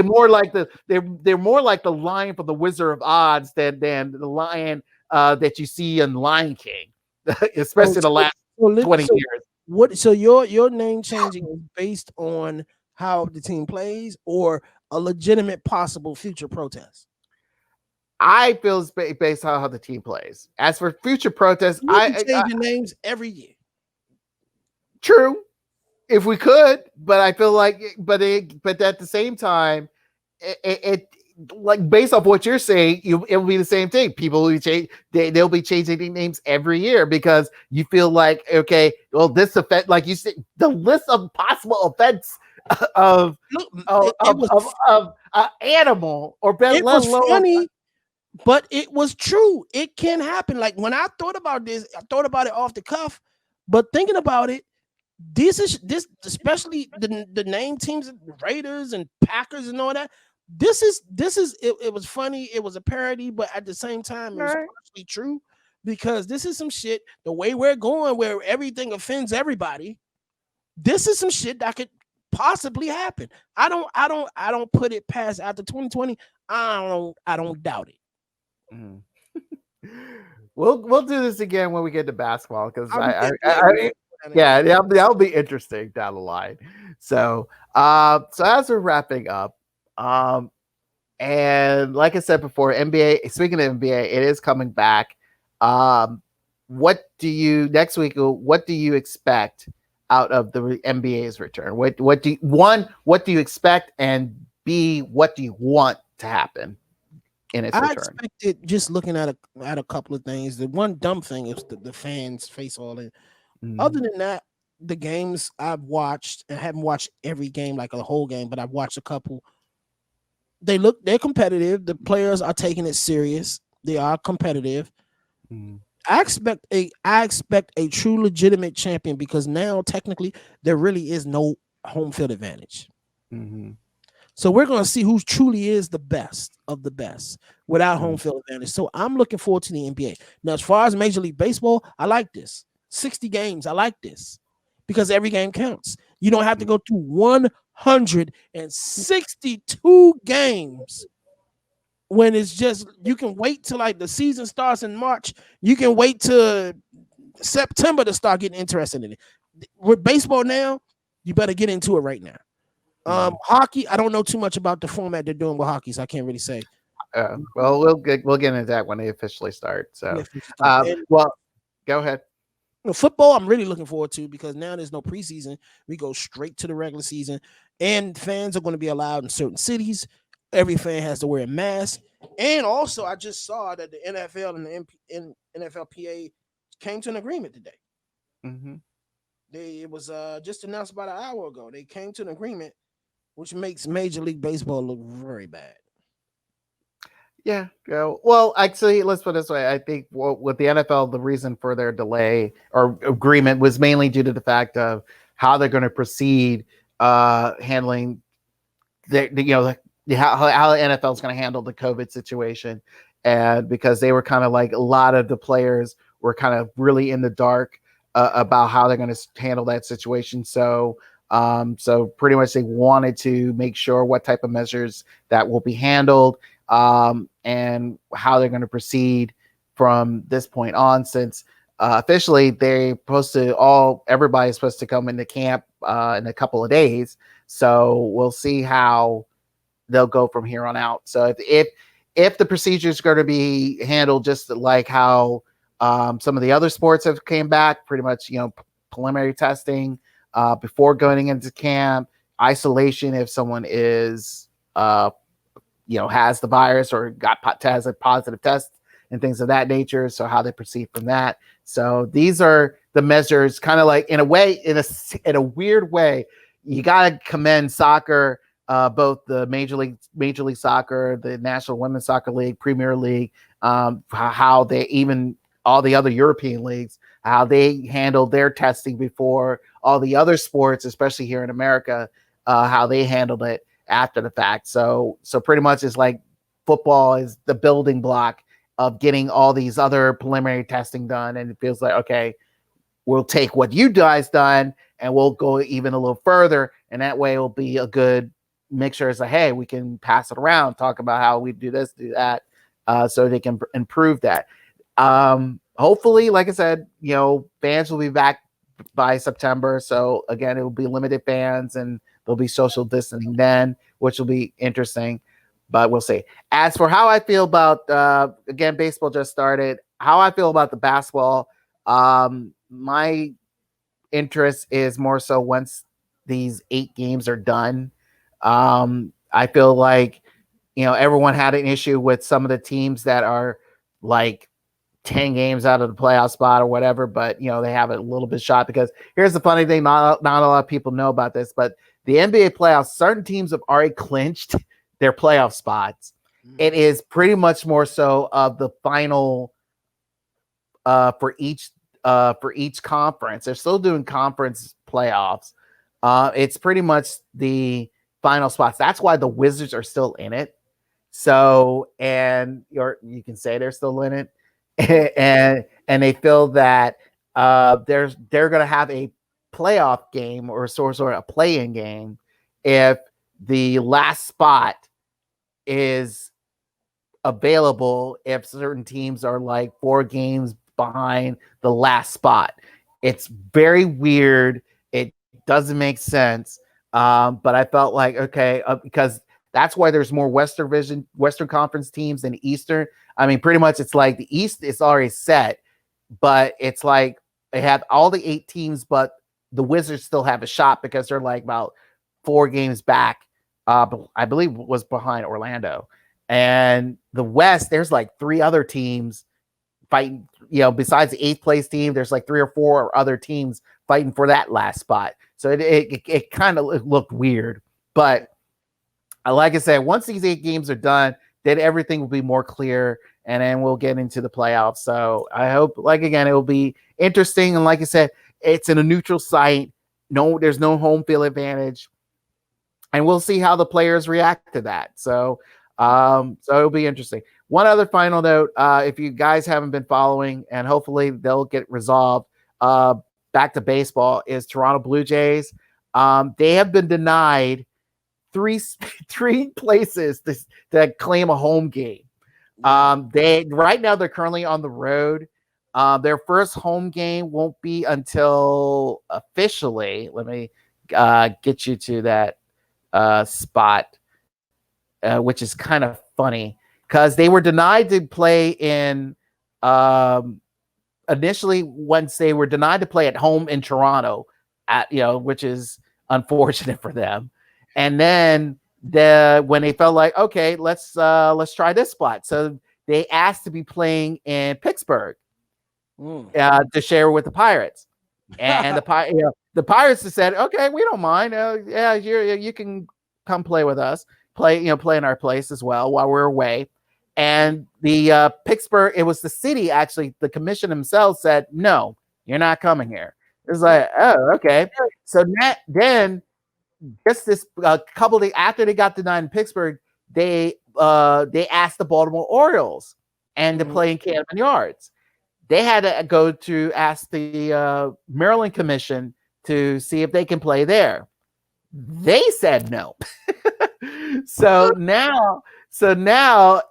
more like the lion from the Wizard of Oz than the lion that you see in Lion King, especially the last 20 years. So your name changing is based on how the team plays or a legitimate possible future protest? I feel it's based on how the team plays. As for future protests, I change the names every year. True, if we could, but I feel like, but at the same time, it like based off what you're saying, it will be the same thing. People will change. They'll be changing names every year because you feel like, okay, well, this offense, like you said, the list of possible offense of animal or it was funny, but it was true. It can happen. Like when I thought about this, I thought about it off the cuff, but thinking about it, this especially the name teams, Raiders and Packers and all that. This is it was funny. It was a parody, but at the same time, it was partially true because this is some shit. The way we're going, where everything offends everybody. This is some shit that could possibly happen. I don't put it past after 2020. I don't doubt it. Mm. We'll do this again when we get to basketball because Yeah, that'll be interesting down the line. So so as we're wrapping up, and like I said before, NBA. Speaking of NBA, it is coming back. What do you next week? What do you expect out of the NBA's return? What do you, one? What do you expect? And B, what do you want to happen in its I return? expected, just looking at a couple of things. The one dumb thing is the fans face all in. Other than that, the games I've watched, and I haven't watched every game like a whole game, but I've watched a couple. They're competitive. The players are taking it serious. They are competitive. I expect a true legitimate champion, because now technically there really is no home field advantage. So we're going to see who truly is the best of the best without home field advantage. So I'm looking forward to the NBA. Now, as far as Major League Baseball, I like this. 60 games, I like this, because every game counts. You don't have to go through 162 games when it's just, you can wait till like the season starts in March. You can wait till September to start getting interested in it. With baseball now, you better get into it right now. Hockey, I don't know too much about the format they're doing with hockey, so I can't really say. Well, we'll get into that when they officially start. So, well, go ahead. Football, I'm really looking forward to, because now there's no preseason. We go straight to the regular season, and fans are going to be allowed in certain cities. Every fan has to wear a mask. And also, I just saw that the NFL and the NFLPA came to an agreement today. It was just announced about an hour ago. They came to an agreement, which makes Major League Baseball look very bad. Yeah. Well, actually, let's put it this way. I think with the NFL, the reason for their delay or agreement was mainly due to the fact of how they're going to proceed handling how the NFL is going to handle the COVID situation. And because they were kind of like, a lot of the players were kind of really in the dark about how they're going to handle that situation. So pretty much they wanted to make sure what type of measures that will be handled, and how they're going to proceed from this point on, since officially everybody's supposed to come into camp in a couple of days. So we'll see how they'll go from here on out. So if the procedure is going to be handled just like how some of the other sports have came back, pretty much, preliminary testing before going into camp, isolation if someone is has the virus or has a positive test and things of that nature. So how they proceed from that. So these are the measures, kind of like, in a way, in a weird way, you got to commend soccer, both the Major League Soccer, the National Women's Soccer League, Premier League, how they, even all the other European leagues, how they handled their testing before all the other sports, especially here in America, how they handled it after the fact. So pretty much it's like football is the building block of getting all these other preliminary testing done. And it feels like, okay, we'll take what you guys done and we'll go even a little further. And that way it'll be a good mixture. It's like, hey, we can pass it around, talk about how we do this, do that, so they can improve that. Hopefully, like I said, fans will be back by September. So again, it will be limited fans and there'll be social distancing then, which will be interesting, but we'll see. As for how I feel about, again, baseball just started, how I feel about the basketball, my interest is more so once these 8 games are done. I feel like, everyone had an issue with some of the teams that are like 10 games out of the playoff spot or whatever, but they have a little bit shot, because here's the funny thing, not a lot of people know about this, but the NBA playoffs, certain teams have already clinched their playoff spots. It is pretty much more so of the final for each conference. They're still doing conference playoffs. It's pretty much the final spots. That's why the Wizards are still in it. So, and you can say they're still in it, and they feel that they're going to have a playoff game or sort of a play-in game if the last spot is available if certain teams are like 4 games behind the last spot. It's very weird. It doesn't make sense. But I felt like, okay, because that's why there's more Western Conference teams than Eastern. I mean, pretty much it's like the East is already set, but it's like they have all the 8 teams, but the Wizards still have a shot because they're like about 4 games back. I believe was behind Orlando. And the West, there's like 3 other teams fighting, besides the 8th place team, there's like 3 or 4 other teams fighting for that last spot. So it kind of looked weird. But like I said, once these 8 games are done, then everything will be more clear, and then we'll get into the playoffs. So I hope, again, it will be interesting. And like I said, it's in a neutral site. No, there's no home field advantage. And we'll see how the players react to that. So it'll be interesting. One other final note, if you guys haven't been following, and hopefully they'll get resolved, back to baseball, is Toronto Blue Jays. They have been denied three places to claim a home game. Right now they're currently on the road. Their first home game won't be until officially. Let me get you to that spot, which is kind of funny because they were denied to play in initially once they were denied to play at home in Toronto, which is unfortunate for them. And then when they felt like, okay, let's try this spot, so they asked to be playing in Pittsburgh to share with the Pirates, and the Pirates have said, okay, we don't mind. You can come play with us, play in our place as well while we're away. And the Pittsburgh, it was the city, actually, the commission themselves said, no, you're not coming here. It was like, oh, okay. So then just this couple days after they got denied in Pittsburgh, they asked the Baltimore Orioles and to play in Camden Yards. They had to go to ask the Maryland Commission to see if they can play there. They said no. So now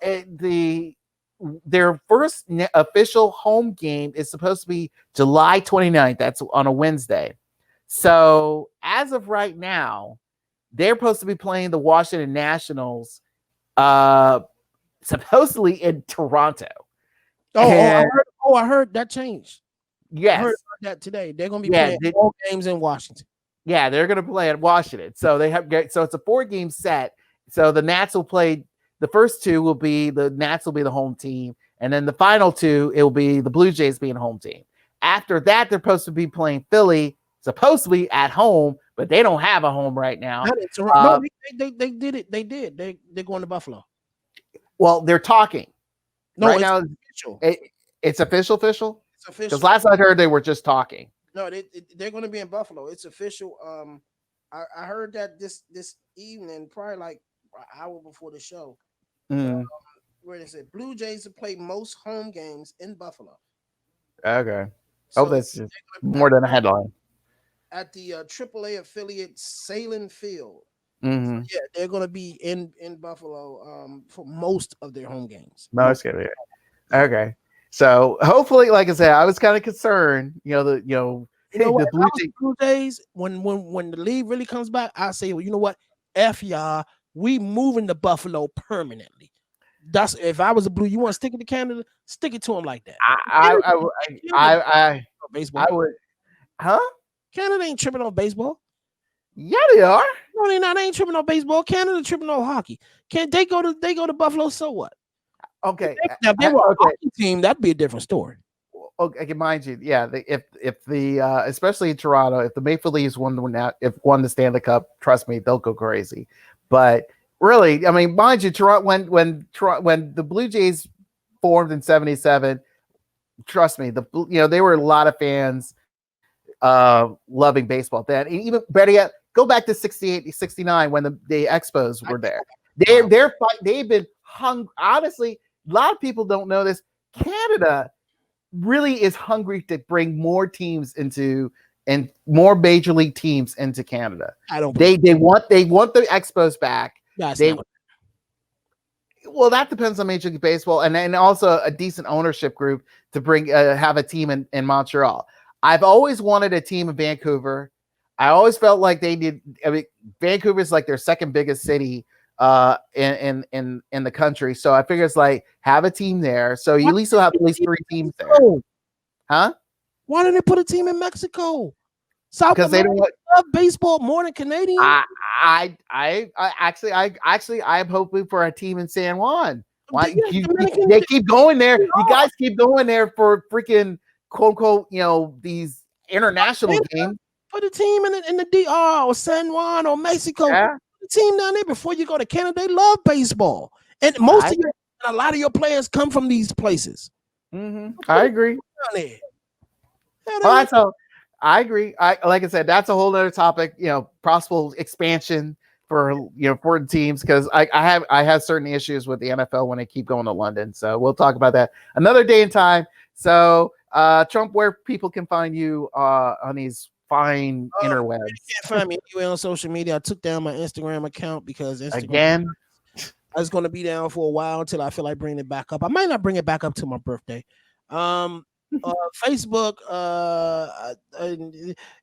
their first official home game is supposed to be July 29th. That's on a Wednesday. So as of right now, they're supposed to be playing the Washington Nationals, supposedly in Toronto. I heard that changed. Yes, I heard that today. They're going to be playing all games in Washington. Yeah, they're going to play at Washington. So it's a 4-game set. So the Nats will play. The first 2 will be the Nats will be the home team, and then the final 2 it will be the Blue Jays being home team. After that, they're supposed to be playing Philly, supposed to be at home, but they don't have a home right now. No, they did it. They did. They're going to Buffalo. Well, they're talking. No, right it's now official. It's official. It's official. Because last I heard, they were just talking. No, they're going to be in Buffalo. It's official. I heard that this evening, probably like an hour before the show. Where they said Blue Jays have played most home games in Buffalo. Okay. So that's just more than a headline. At the AAA affiliate Salem Field. So, yeah, they're going to be in Buffalo for most of their home games. Most of it. Okay. So hopefully, like I said, I was kind of concerned. The Blue Jays, when the league really comes back, I say, well, you know what? F y'all, we moving to Buffalo permanently. That's if I was a Blue, you want to stick it to Canada, stick it to them like that. I would, huh? Canada ain't tripping on baseball. Yeah, they are. No, they're not. They ain't tripping on baseball. Canada tripping on hockey. Can't they go to Buffalo? So what? Okay. If they were a hockey team, that'd be a different story. Okay, mind you, yeah. If the especially in Toronto, if the Maple Leafs won the Stanley Cup, trust me, they'll go crazy. But really, I mean, mind you, Toronto when the Blue Jays formed in '77, trust me, there were a lot of fans loving baseball then. And even better yet, go back to 68, 69 when the Expos were there. They've been hung. Honestly, a lot of people don't know this. Canada really is hungry to bring more teams into and more major league teams into Canada. I don't. They want the Expos back. Well, that depends on Major League Baseball, and also a decent ownership group to bring have a team in Montreal. I've always wanted a team in Vancouver. I always felt like they did. I mean, Vancouver is like their second biggest city in the country, so I figure it's like have a team there. So you at least will have at least 3 teams there, huh? Why didn't they put a team in Mexico? South because they don't love baseball more than Canadians. I actually I'm hoping for a team in San Juan. Why they keep going there? You guys keep going there for freaking quote unquote these international games. Put a team in the DR or San Juan or Mexico. Yeah. Put a team down there before you go to Canada. They love baseball, and a lot of your players come from these places. Mm-hmm. I agree. Down there. Well, so I agree. Like I said, that's a whole other topic. Possible expansion for important teams because I have certain issues with the NFL when they keep going to London. So we'll talk about that another day and time. So Trump, where people can find you on these fine interwebs. You can't find me anywhere on social media. I took down my Instagram account because Instagram again. I was going to be down for a while until I feel like bringing it back up. I might not bring it back up till my birthday. Facebook,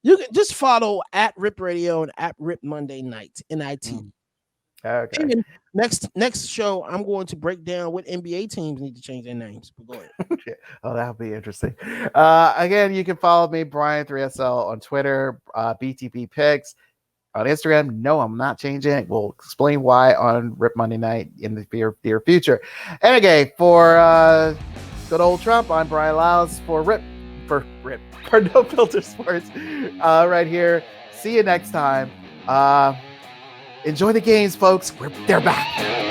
you can just follow at Rip Radio and at Rip Monday Night NIT. Okay. And next show, I'm going to break down what NBA teams need to change their names. But go ahead. Oh, that'll be interesting. Again, you can follow me, Brian3SL, on Twitter, BTP Picks. On Instagram, no, I'm not changing it. We'll explain why on Rip Monday Night in the near future. And again, for good old Trump, I'm Brian Lyles for No Filter Sports right here. See you next time. Enjoy the games, folks. They're back.